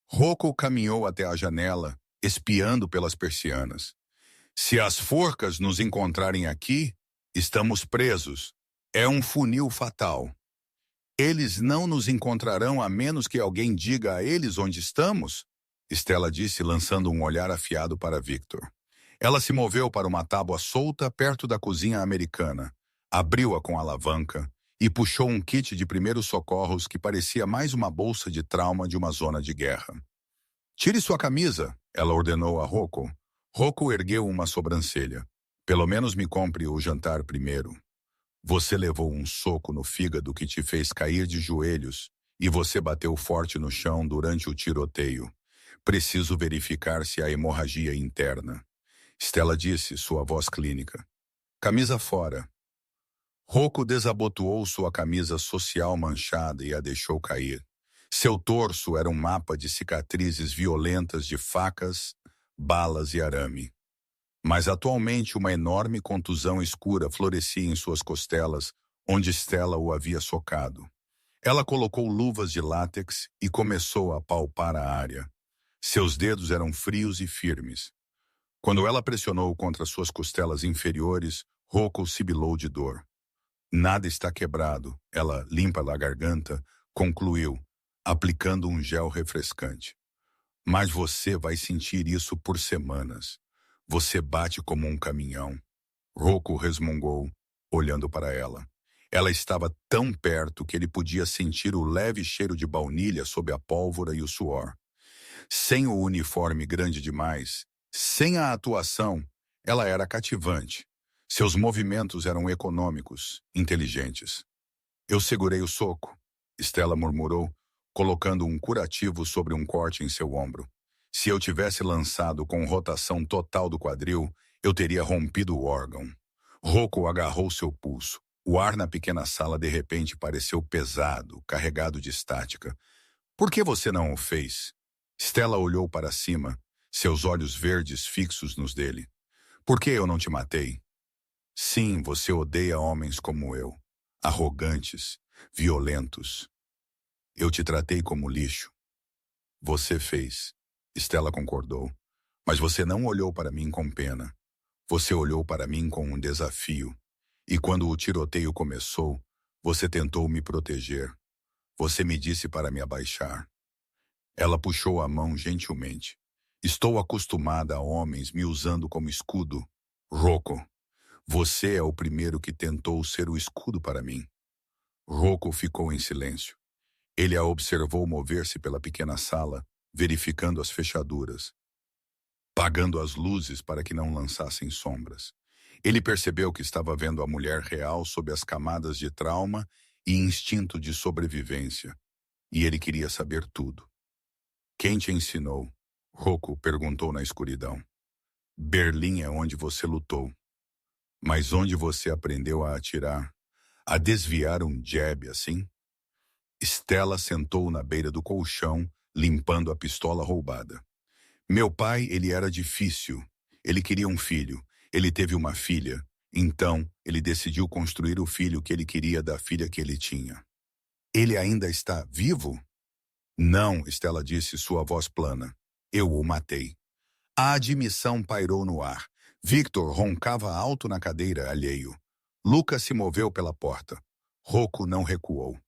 Rocco caminhou até a janela, espiando pelas persianas. "Se as forcas nos encontrarem aqui, estamos presos. É um funil fatal. Eles não nos encontrarão a menos que alguém diga a eles onde estamos?" Stella disse, lançando um olhar afiado para Victor. Ela se moveu para uma tábua solta perto da cozinha americana, abriu-a com a alavanca e puxou um kit de primeiros socorros que parecia mais uma bolsa de trauma de uma zona de guerra. "Tire sua camisa", ela ordenou a Rocco. Rocco ergueu uma sobrancelha. "Pelo menos me compre o jantar primeiro. Você levou um soco no fígado que te fez cair de joelhos e você bateu forte no chão durante o tiroteio. Preciso verificar se há hemorragia interna." Stella disse, sua voz clínica. "Camisa fora." Rocco desabotoou sua camisa social manchada e a deixou cair. Seu torso era um mapa de cicatrizes violentas de facas, balas e arame. Mas atualmente uma enorme contusão escura florescia em suas costelas, onde Stella o havia socado. Ela colocou luvas de látex e começou a palpar a área. Seus dedos eram frios e firmes. Quando ela pressionou contra suas costelas inferiores, Rocco sibilou de dor. "Nada está quebrado." Ela, limpa a garganta, concluiu, aplicando um gel refrescante. "Mas você vai sentir isso por semanas. Você bate como um caminhão." Rocco resmungou, olhando para ela. Ela estava tão perto que ele podia sentir o leve cheiro de baunilha sob a pólvora e o suor. Sem o uniforme grande demais, sem a atuação, ela era cativante. Seus movimentos eram econômicos, inteligentes. "Eu segurei o soco", Stella murmurou, colocando um curativo sobre um corte em seu ombro. "Se eu tivesse lançado com rotação total do quadril, eu teria rompido o órgão." Rocco agarrou seu pulso. O ar na pequena sala de repente pareceu pesado, carregado de estática. "Por que você não o fez?" Stella olhou para cima, seus olhos verdes fixos nos dele. "Por que eu não te matei?" "Sim, você odeia homens como eu. Arrogantes, violentos. Eu te tratei como lixo." "Você fez." Stella concordou. "Mas você não olhou para mim com pena. Você olhou para mim com um desafio. E quando o tiroteio começou, você tentou me proteger. Você me disse para me abaixar." Ela puxou a mão gentilmente. "Estou acostumada a homens me usando como escudo. Rocco, você é o primeiro que tentou ser o escudo para mim." Rocco ficou em silêncio. Ele a observou mover-se pela pequena sala, verificando as fechaduras, pagando as luzes para que não lançassem sombras. Ele percebeu que estava vendo a mulher real sob as camadas de trauma e instinto de sobrevivência, e ele queria saber tudo. Quem te ensinou? Rocco perguntou na escuridão. Berlim é onde você lutou. Mas onde você aprendeu a atirar? A desviar um jab assim? Stella sentou na beira do colchão, limpando a pistola roubada. Meu pai, ele era difícil. Ele queria um filho. Ele teve uma filha. Então, ele decidiu construir o filho que ele queria da filha que ele tinha. Ele ainda está vivo? Não, Stella disse, sua voz plana. Eu o matei. A admissão pairou no ar. Victor roncava alto na cadeira, alheio. Lucas se moveu pela porta. Rocco não recuou.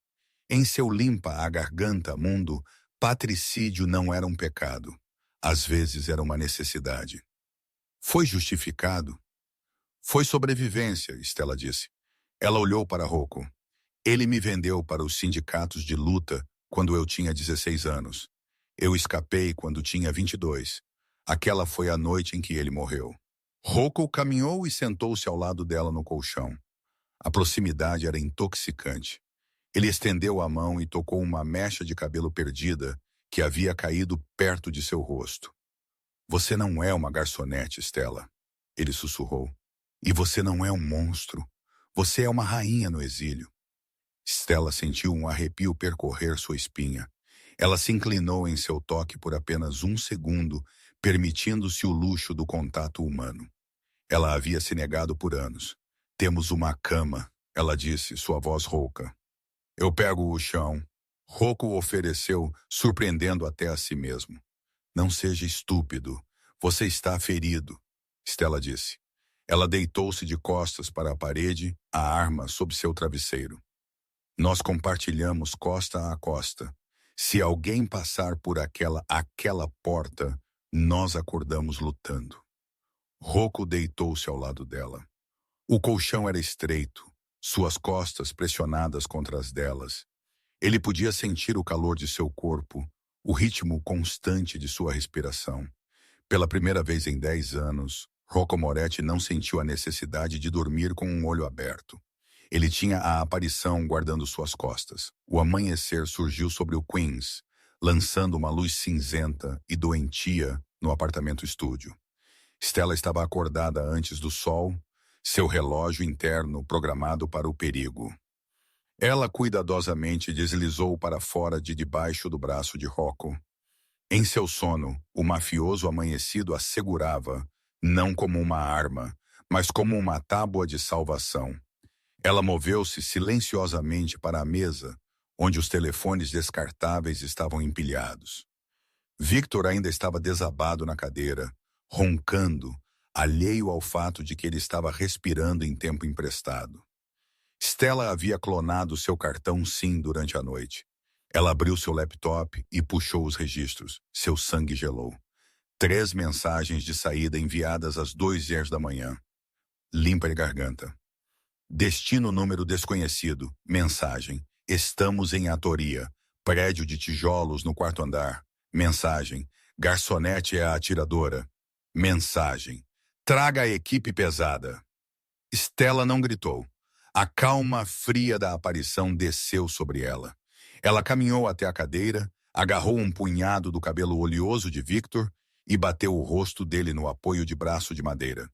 Em seu limpa a garganta mundo, patricídio não era um pecado. Às vezes era uma necessidade. Foi justificado? Foi sobrevivência, Stella disse. Ela olhou para Rocco. Ele me vendeu para os sindicatos de luta quando eu tinha 16 anos. Eu escapei quando tinha 22. Aquela foi a noite em que ele morreu. Rocco caminhou e sentou-se ao lado dela no colchão. A proximidade era intoxicante. Ele estendeu a mão e tocou uma mecha de cabelo perdida que havia caído perto de seu rosto. Você não é uma garçonete, Stella, ele sussurrou. E você não é um monstro. Você é uma rainha no exílio. Stella sentiu um arrepio percorrer sua espinha. Ela se inclinou em seu toque por apenas um segundo, permitindo-se o luxo do contato humano. Ela havia se negado por anos. Temos uma cama, ela disse, sua voz rouca. Eu pego o chão. Rocco ofereceu, surpreendendo até a si mesmo. Não seja estúpido. Você está ferido, Stella disse. Ela deitou-se de costas para a parede, a arma sob seu travesseiro. Nós compartilhamos costa a costa. Se alguém passar por aquela porta, nós acordamos lutando. Rocco deitou-se ao lado dela. O colchão era estreito, suas costas pressionadas contra as delas. Ele podia sentir o calor de seu corpo, o ritmo constante de sua respiração. Pela primeira vez em 10 anos, Rocco Moretti não sentiu a necessidade de dormir com um olho aberto. Ele tinha a aparição guardando suas costas. O amanhecer surgiu sobre o Queens, lançando uma luz cinzenta e doentia no apartamento-estúdio. Stella estava acordada antes do sol, seu relógio interno programado para o perigo. Ela cuidadosamente deslizou para fora de debaixo do braço de Rocco. Em seu sono, o mafioso amanhecido a segurava, não como uma arma, mas como uma tábua de salvação. Ela moveu-se silenciosamente para a mesa, onde os telefones descartáveis estavam empilhados. Victor ainda estava desabado na cadeira, roncando, alheio ao fato de que ele estava respirando em tempo emprestado. Stella havia clonado seu cartão SIM durante a noite. Ela abriu seu laptop e puxou os registros. Seu sangue gelou. 3 mensagens de saída enviadas às 2h da manhã. Limpa a garganta. Destino número desconhecido. Mensagem. Estamos em Atoria. Prédio de tijolos no 4º andar. Mensagem. Garçonete é a atiradora. Mensagem. Traga a equipe pesada. Stella não gritou. A calma fria da aparição desceu sobre ela. Ela caminhou até a cadeira, agarrou um punhado do cabelo oleoso de Victor e bateu o rosto dele no apoio de braço de madeira.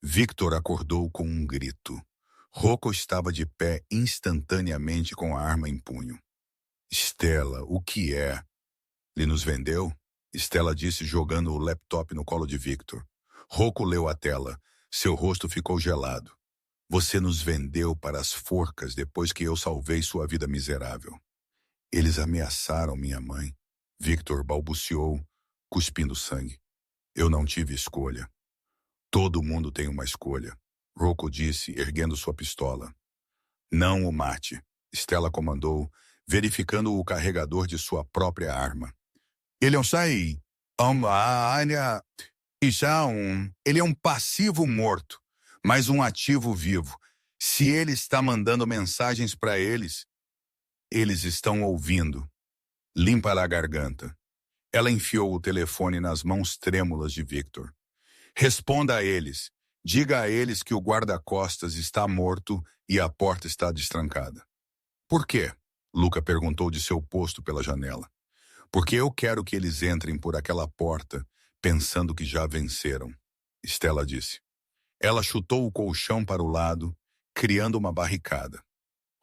Victor acordou com um grito. Rocco estava de pé instantaneamente com a arma em punho. Stella, o que é? Ele nos vendeu? Stella disse jogando o laptop no colo de Victor. Rocco leu a tela. Seu rosto ficou gelado. Você nos vendeu para as forcas depois que eu salvei sua vida miserável. Eles ameaçaram minha mãe. Victor balbuciou, cuspindo sangue. Eu não tive escolha. Todo mundo tem uma escolha. Rocco disse, erguendo sua pistola. Não o mate, Stella comandou, verificando o carregador de sua própria arma. Ele é um passivo morto, mas um ativo vivo. Se ele está mandando mensagens para eles, eles estão ouvindo. Limpa a garganta. Ela enfiou o telefone nas mãos trêmulas de Victor. Responda a eles. Diga a eles que o guarda-costas está morto e a porta está destrancada. Por quê? Luca perguntou de seu posto pela janela. Porque eu quero que eles entrem por aquela porta, pensando que já venceram, Stella disse. Ela chutou o colchão para o lado, criando uma barricada.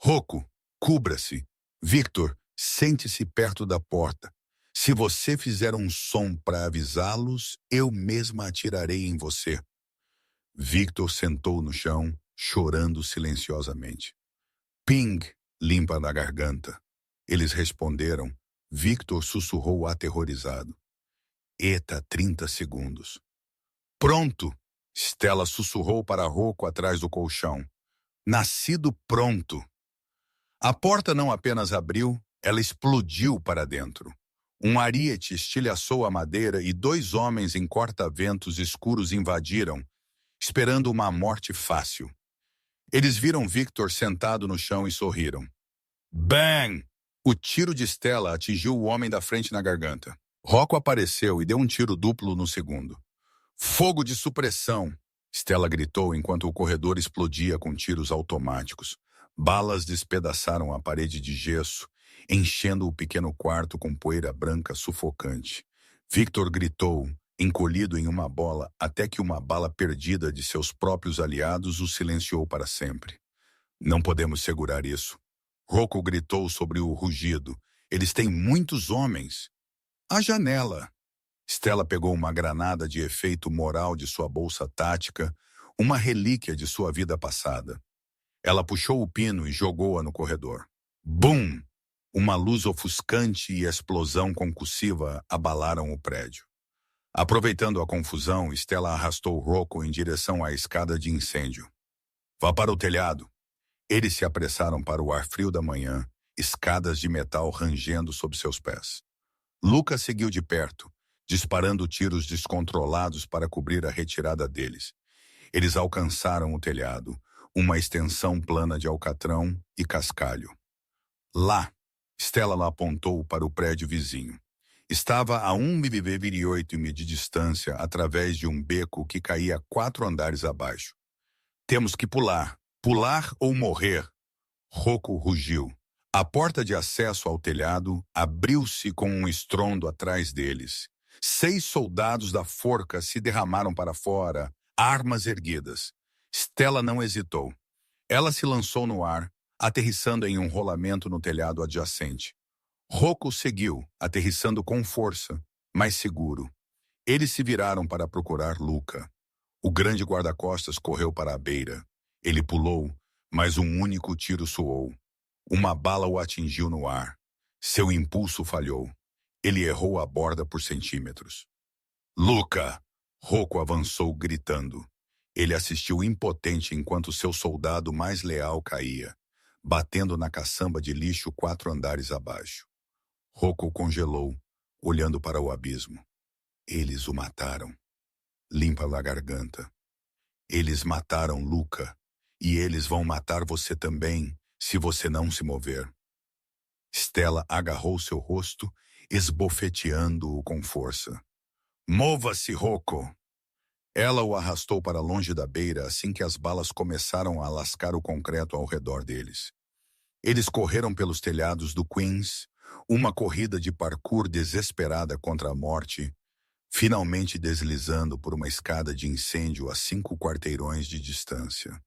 Rocco, cubra-se. Victor, sente-se perto da porta. Se você fizer um som para avisá-los, eu mesma atirarei em você. Victor sentou no chão, chorando silenciosamente. Ping, limpa na garganta. Eles responderam. Victor sussurrou aterrorizado. Eta, 30 segundos. Pronto! Stella sussurrou para Rocco atrás do colchão. Nascido pronto! A porta não apenas abriu, ela explodiu para dentro. Um ariete estilhaçou a madeira e 2 homens em corta-ventos escuros invadiram, esperando uma morte fácil. Eles viram Victor sentado no chão e sorriram. Bang! O tiro de Stella atingiu o homem da frente na garganta. Rocco apareceu e deu um tiro duplo no segundo. Fogo de supressão! Stella gritou enquanto o corredor explodia com tiros automáticos. Balas despedaçaram a parede de gesso, enchendo o pequeno quarto com poeira branca sufocante. Victor gritou, encolhido em uma bola, até que uma bala perdida de seus próprios aliados o silenciou para sempre. Não podemos segurar isso. Rocco gritou sobre o rugido. Eles têm muitos homens. A janela. Stella pegou uma granada de efeito moral de sua bolsa tática, uma relíquia de sua vida passada. Ela puxou o pino e jogou-a no corredor. Bum! Uma luz ofuscante e explosão concussiva abalaram o prédio. Aproveitando a confusão, Stella arrastou Rocco em direção à escada de incêndio. Vá para o telhado. Eles se apressaram para o ar frio da manhã, escadas de metal rangendo sob seus pés. Luca seguiu de perto, disparando tiros descontrolados para cobrir a retirada deles. Eles alcançaram o telhado, uma extensão plana de alcatrão e cascalho. Lá, Stella apontou para o prédio vizinho. Estava a 1,8 m de distância através de um beco que caía 4 andares abaixo. Temos que pular. Pular ou morrer. Rocco rugiu. A porta de acesso ao telhado abriu-se com um estrondo atrás deles. 6 soldados da forca se derramaram para fora, armas erguidas. Stella não hesitou. Ela se lançou no ar, aterrissando em um rolamento no telhado adjacente. Rocco seguiu, aterrissando com força, mas seguro. Eles se viraram para procurar Luca. O grande guarda-costas correu para a beira. Ele pulou, mas um único tiro soou. Uma bala o atingiu no ar. Seu impulso falhou. Ele errou a borda por centímetros. Luca! Rocco avançou gritando. Ele assistiu impotente enquanto seu soldado mais leal caía, batendo na caçamba de lixo 4 andares abaixo. Rocco congelou, olhando para o abismo. Eles o mataram. Limpa a garganta. Eles mataram Luca, e eles vão matar você também, se você não se mover. Stella agarrou seu rosto, esbofeteando-o com força. Mova-se, Rocco! Ela o arrastou para longe da beira assim que as balas começaram a lascar o concreto ao redor deles. Eles correram pelos telhados do Queens, uma corrida de parkour desesperada contra a morte, finalmente deslizando por uma escada de incêndio a 5 quarteirões de distância.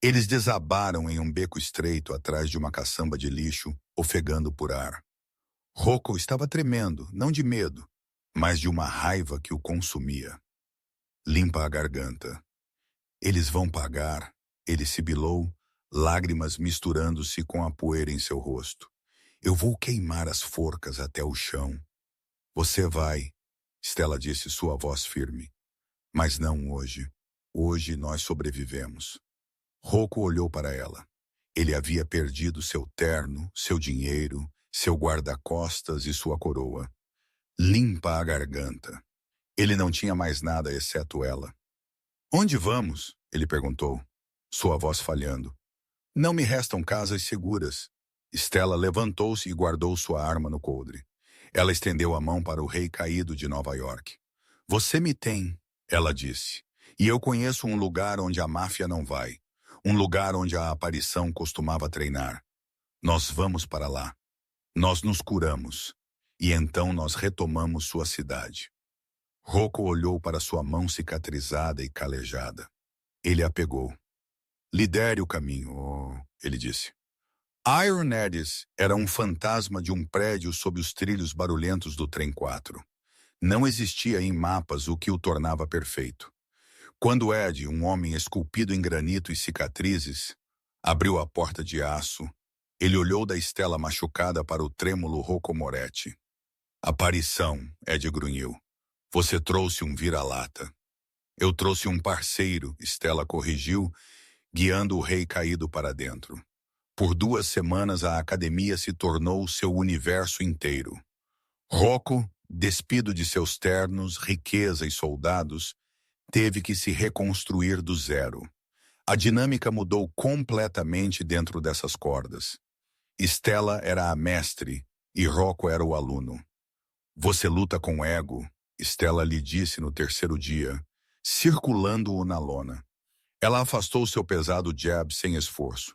Eles desabaram em um beco estreito atrás de uma caçamba de lixo, ofegando por ar. Rocco estava tremendo, não de medo, mas de uma raiva que o consumia. Limpa a garganta. Eles vão pagar, ele sibilou, lágrimas misturando-se com a poeira em seu rosto. Eu vou queimar as forcas até o chão. Você vai, Stella disse, sua voz firme. Mas não hoje. Hoje nós sobrevivemos. Rocco olhou para ela. Ele havia perdido seu terno, seu dinheiro, seu guarda-costas e sua coroa. Limpa a garganta. Ele não tinha mais nada exceto ela. Onde vamos? Ele perguntou, sua voz falhando. Não me restam casas seguras. Stella levantou-se e guardou sua arma no coldre. Ela estendeu a mão para o rei caído de Nova York. Você me tem, ela disse, E eu conheço um lugar onde a máfia não vai. Um lugar onde a aparição costumava treinar. Nós vamos para lá. Nós nos curamos. E então nós retomamos sua cidade. Rocco olhou para sua mão cicatrizada e calejada. Ele a pegou. Lidere o caminho, ele disse. Iron Edis era um fantasma de um prédio sob os trilhos barulhentos do trem 4. Não existia em mapas o que o tornava perfeito. Quando Ed, um homem esculpido em granito e cicatrizes, abriu a porta de aço, ele olhou da estela machucada para o trêmulo Rocco Moretti. Aparição, Ed grunhiu. Você trouxe um vira-lata. Eu trouxe um parceiro, Stella corrigiu, guiando o rei caído para dentro. Por 2 semanas a academia se tornou seu universo inteiro. Rocco, despido de seus ternos, riqueza e soldados, teve que se reconstruir do zero. A dinâmica mudou completamente dentro dessas cordas. Stella era a mestre e Rocco era o aluno. Você luta com ego, Stella lhe disse no 3º dia, circulando-o na lona. Ela afastou seu pesado jab sem esforço.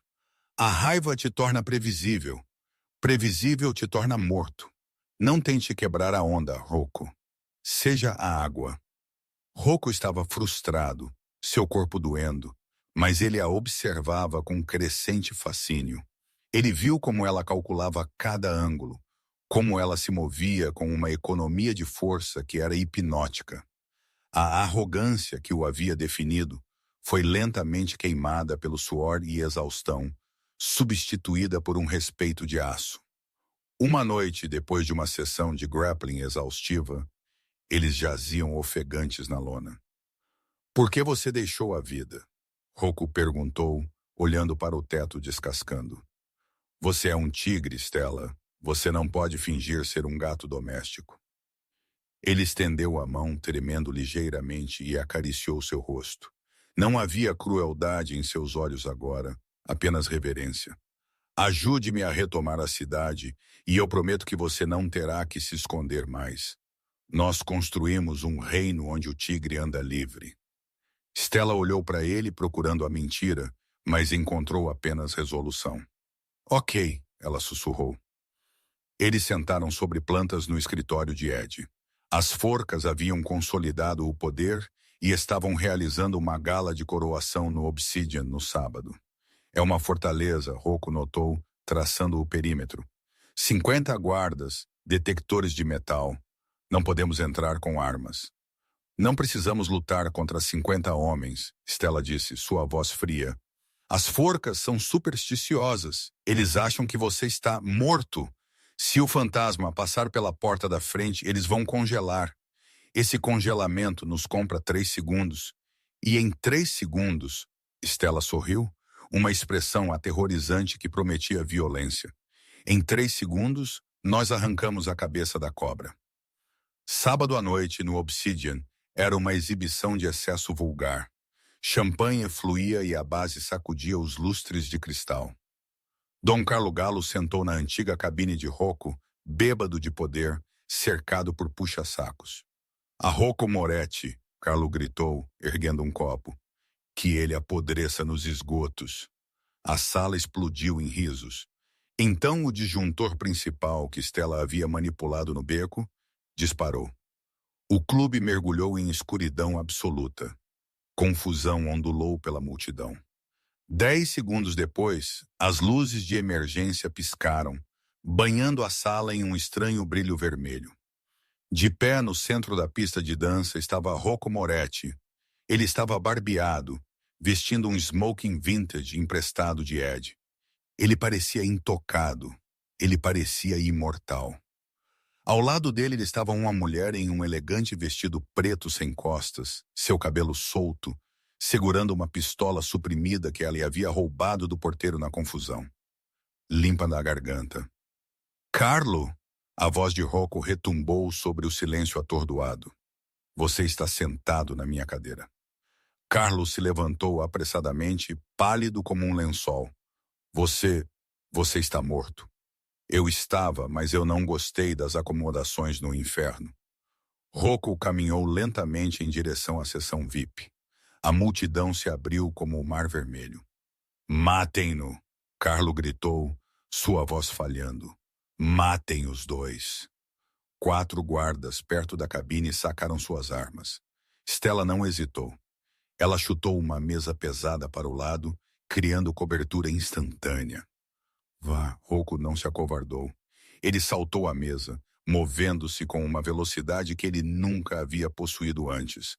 A raiva te torna previsível. Previsível te torna morto. Não tente quebrar a onda, Rocco. Seja a água. Rocco estava frustrado, seu corpo doendo, mas ele a observava com crescente fascínio. Ele viu como ela calculava cada ângulo, como ela se movia com uma economia de força que era hipnótica. A arrogância que o havia definido foi lentamente queimada pelo suor e exaustão, substituída por um respeito de aço. Uma noite, depois de uma sessão de grappling exaustiva, eles jaziam ofegantes na lona. Por que você deixou a vida? Rocco perguntou, olhando para o teto descascando. Você é um tigre, Stella. Você não pode fingir ser um gato doméstico. Ele estendeu a mão, tremendo ligeiramente, e acariciou seu rosto. Não havia crueldade em seus olhos agora, apenas reverência. Ajude-me a retomar a cidade, e eu prometo que você não terá que se esconder mais. Nós construímos um reino onde o tigre anda livre. Stella olhou para ele procurando a mentira, mas encontrou apenas resolução. Ok, ela sussurrou. Eles sentaram sobre plantas no escritório de Ed. As forcas haviam consolidado o poder e estavam realizando uma gala de coroação no Obsidian no sábado. É uma fortaleza, Rocco notou, traçando o perímetro. 50 guardas, detectores de metal. Não podemos entrar com armas. Não precisamos lutar contra 50 homens, Stella disse, sua voz fria. As forcas são supersticiosas. Eles acham que você está morto. Se o fantasma passar pela porta da frente, eles vão congelar. Esse congelamento nos compra 3 segundos. E em 3 segundos, Stella sorriu, uma expressão aterrorizante que prometia violência. Em 3 segundos, nós arrancamos a cabeça da cobra. Sábado à noite, no Obsidian, era uma exibição de excesso vulgar. Champanhe fluía e a base sacudia os lustres de cristal. Dom Carlo Galo sentou na antiga cabine de Rocco, bêbado de poder, cercado por puxa-sacos. A Rocco Moretti, Carlo gritou, erguendo um copo. Que ele apodreça nos esgotos. A sala explodiu em risos. Então o disjuntor principal que Stella havia manipulado no beco disparou. O clube mergulhou em escuridão absoluta. Confusão ondulou pela multidão. 10 segundos depois, as luzes de emergência piscaram, banhando a sala em um estranho brilho vermelho. De pé no centro da pista de dança estava Rocco Moretti. Ele estava barbeado, vestindo um smoking vintage emprestado de Ed. Ele parecia intocado. Ele parecia imortal. Ao lado dele estava uma mulher em um elegante vestido preto sem costas, seu cabelo solto, segurando uma pistola suprimida que ela havia roubado do porteiro na confusão. Limpa da garganta. Carlo! A voz de Rocco retumbou sobre o silêncio atordoado. Você está sentado na minha cadeira. Carlo se levantou apressadamente, pálido como um lençol. Você está morto. Eu estava, mas eu não gostei das acomodações no inferno. Rocco caminhou lentamente em direção à seção VIP. A multidão se abriu como o mar vermelho. Matem-no! Carlo gritou, sua voz falhando. Matem os dois! 4 guardas perto da cabine sacaram suas armas. Stella não hesitou. Ela chutou uma mesa pesada para o lado, criando cobertura instantânea. Rocco não se acovardou. Ele saltou a mesa, movendo-se com uma velocidade que ele nunca havia possuído antes.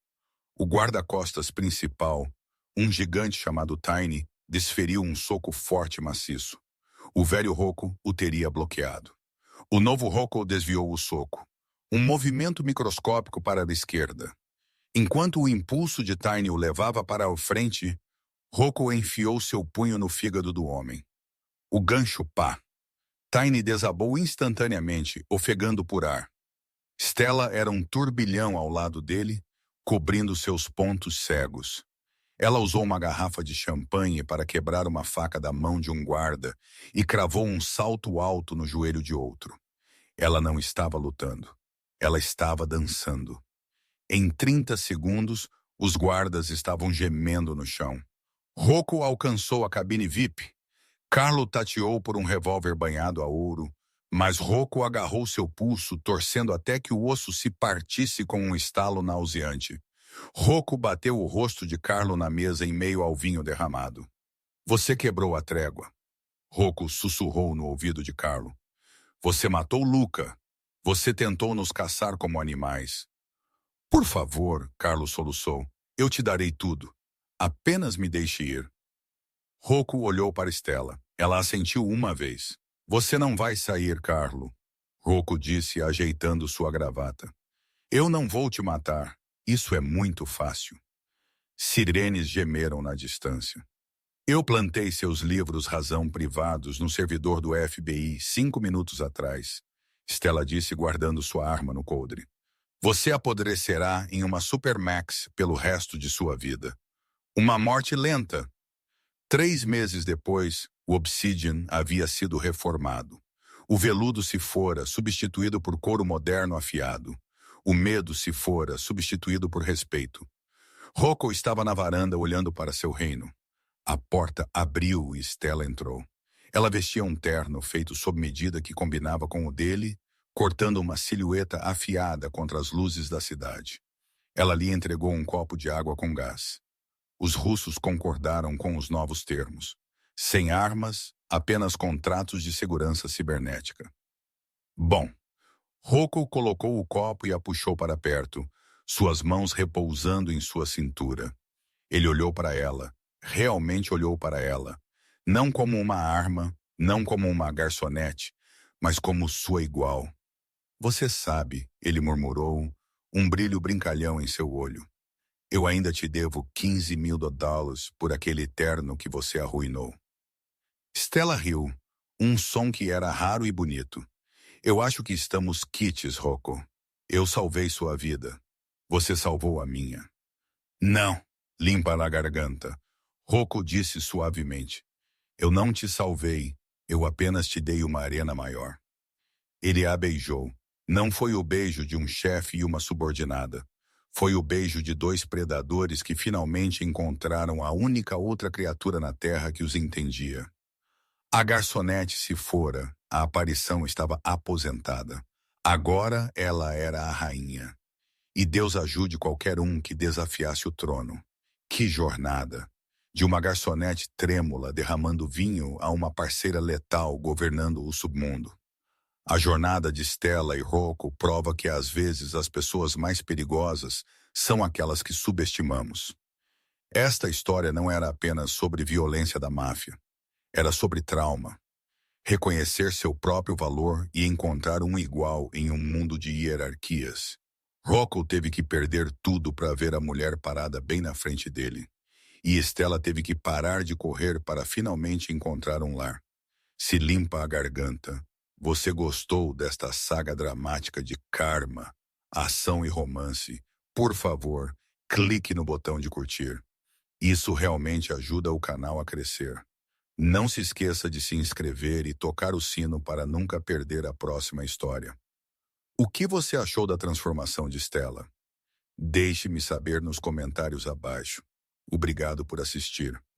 O guarda-costas principal, um gigante chamado Tiny, desferiu um soco forte e maciço. O velho Rocco o teria bloqueado. O novo Rocco desviou o soco. Um movimento microscópico para a esquerda. Enquanto o impulso de Tiny o levava para a frente, Rocco enfiou seu punho no fígado do homem. O gancho pá. Tiny desabou instantaneamente, ofegando por ar. Stella era um turbilhão ao lado dele, cobrindo seus pontos cegos. Ela usou uma garrafa de champanhe para quebrar uma faca da mão de um guarda e cravou um salto alto no joelho de outro. Ela não estava lutando. Ela estava dançando. Em 30 segundos, os guardas estavam gemendo no chão. Rocco alcançou a cabine VIP. Carlo tateou por um revólver banhado a ouro, mas Rocco agarrou seu pulso, torcendo até que o osso se partisse com um estalo nauseante. Rocco bateu o rosto de Carlo na mesa em meio ao vinho derramado. Você quebrou a trégua. Rocco sussurrou no ouvido de Carlo. Você matou Luca. Você tentou nos caçar como animais. Por favor, Carlo soluçou. Eu te darei tudo. Apenas me deixe ir. Rocco olhou para Stella. Ela assentiu uma vez. Você não vai sair, Carlo. Rocco disse, ajeitando sua gravata. Eu não vou te matar. Isso é muito fácil. Sirenes gemeram na distância. Eu plantei seus livros razão privados no servidor do FBI 5 minutos atrás. Stella disse, guardando sua arma no coldre. Você apodrecerá em uma Supermax pelo resto de sua vida. Uma morte lenta. 3 meses depois, o Obsidian havia sido reformado. O veludo se fora, substituído por couro moderno afiado. O medo se fora, substituído por respeito. Rocco estava na varanda olhando para seu reino. A porta abriu e Stella entrou. Ela vestia um terno feito sob medida que combinava com o dele, cortando uma silhueta afiada contra as luzes da cidade. Ela lhe entregou um copo de água com gás. Os russos concordaram com os novos termos. Sem armas, apenas contratos de segurança cibernética. Bom, Rocco colocou o copo e a puxou para perto, suas mãos repousando em sua cintura. Ele olhou para ela, realmente olhou para ela, não como uma arma, não como uma garçonete, mas como sua igual. Você sabe, ele murmurou, um brilho brincalhão em seu olho. Eu ainda te devo $15.000 por aquele terno que você arruinou. Stella riu, um som que era raro e bonito. Eu acho que estamos quites, Rocco. Eu salvei sua vida. Você salvou a minha. Não, limpa na garganta. Rocco disse suavemente. Eu não te salvei, eu apenas te dei uma arena maior. Ele a beijou. Não foi o beijo de um chefe e uma subordinada. Foi o beijo de 2 predadores que finalmente encontraram a única outra criatura na Terra que os entendia. A garçonete se fora, a aparição estava aposentada. Agora ela era a rainha. E Deus ajude qualquer um que desafiasse o trono. Que jornada! De uma garçonete trêmula derramando vinho a uma parceira letal governando o submundo. A jornada de Stella e Rocco prova que às vezes as pessoas mais perigosas são aquelas que subestimamos. Esta história não era apenas sobre violência da máfia. Era sobre trauma. Reconhecer seu próprio valor e encontrar um igual em um mundo de hierarquias. Rocco teve que perder tudo para ver a mulher parada bem na frente dele. E Stella teve que parar de correr para finalmente encontrar um lar. Se limpa a garganta. Você gostou desta saga dramática de karma, ação e romance? Por favor, clique no botão de curtir. Isso realmente ajuda o canal a crescer. Não se esqueça de se inscrever e tocar o sino para nunca perder a próxima história. O que você achou da transformação de Stella? Deixe-me saber nos comentários abaixo. Obrigado por assistir.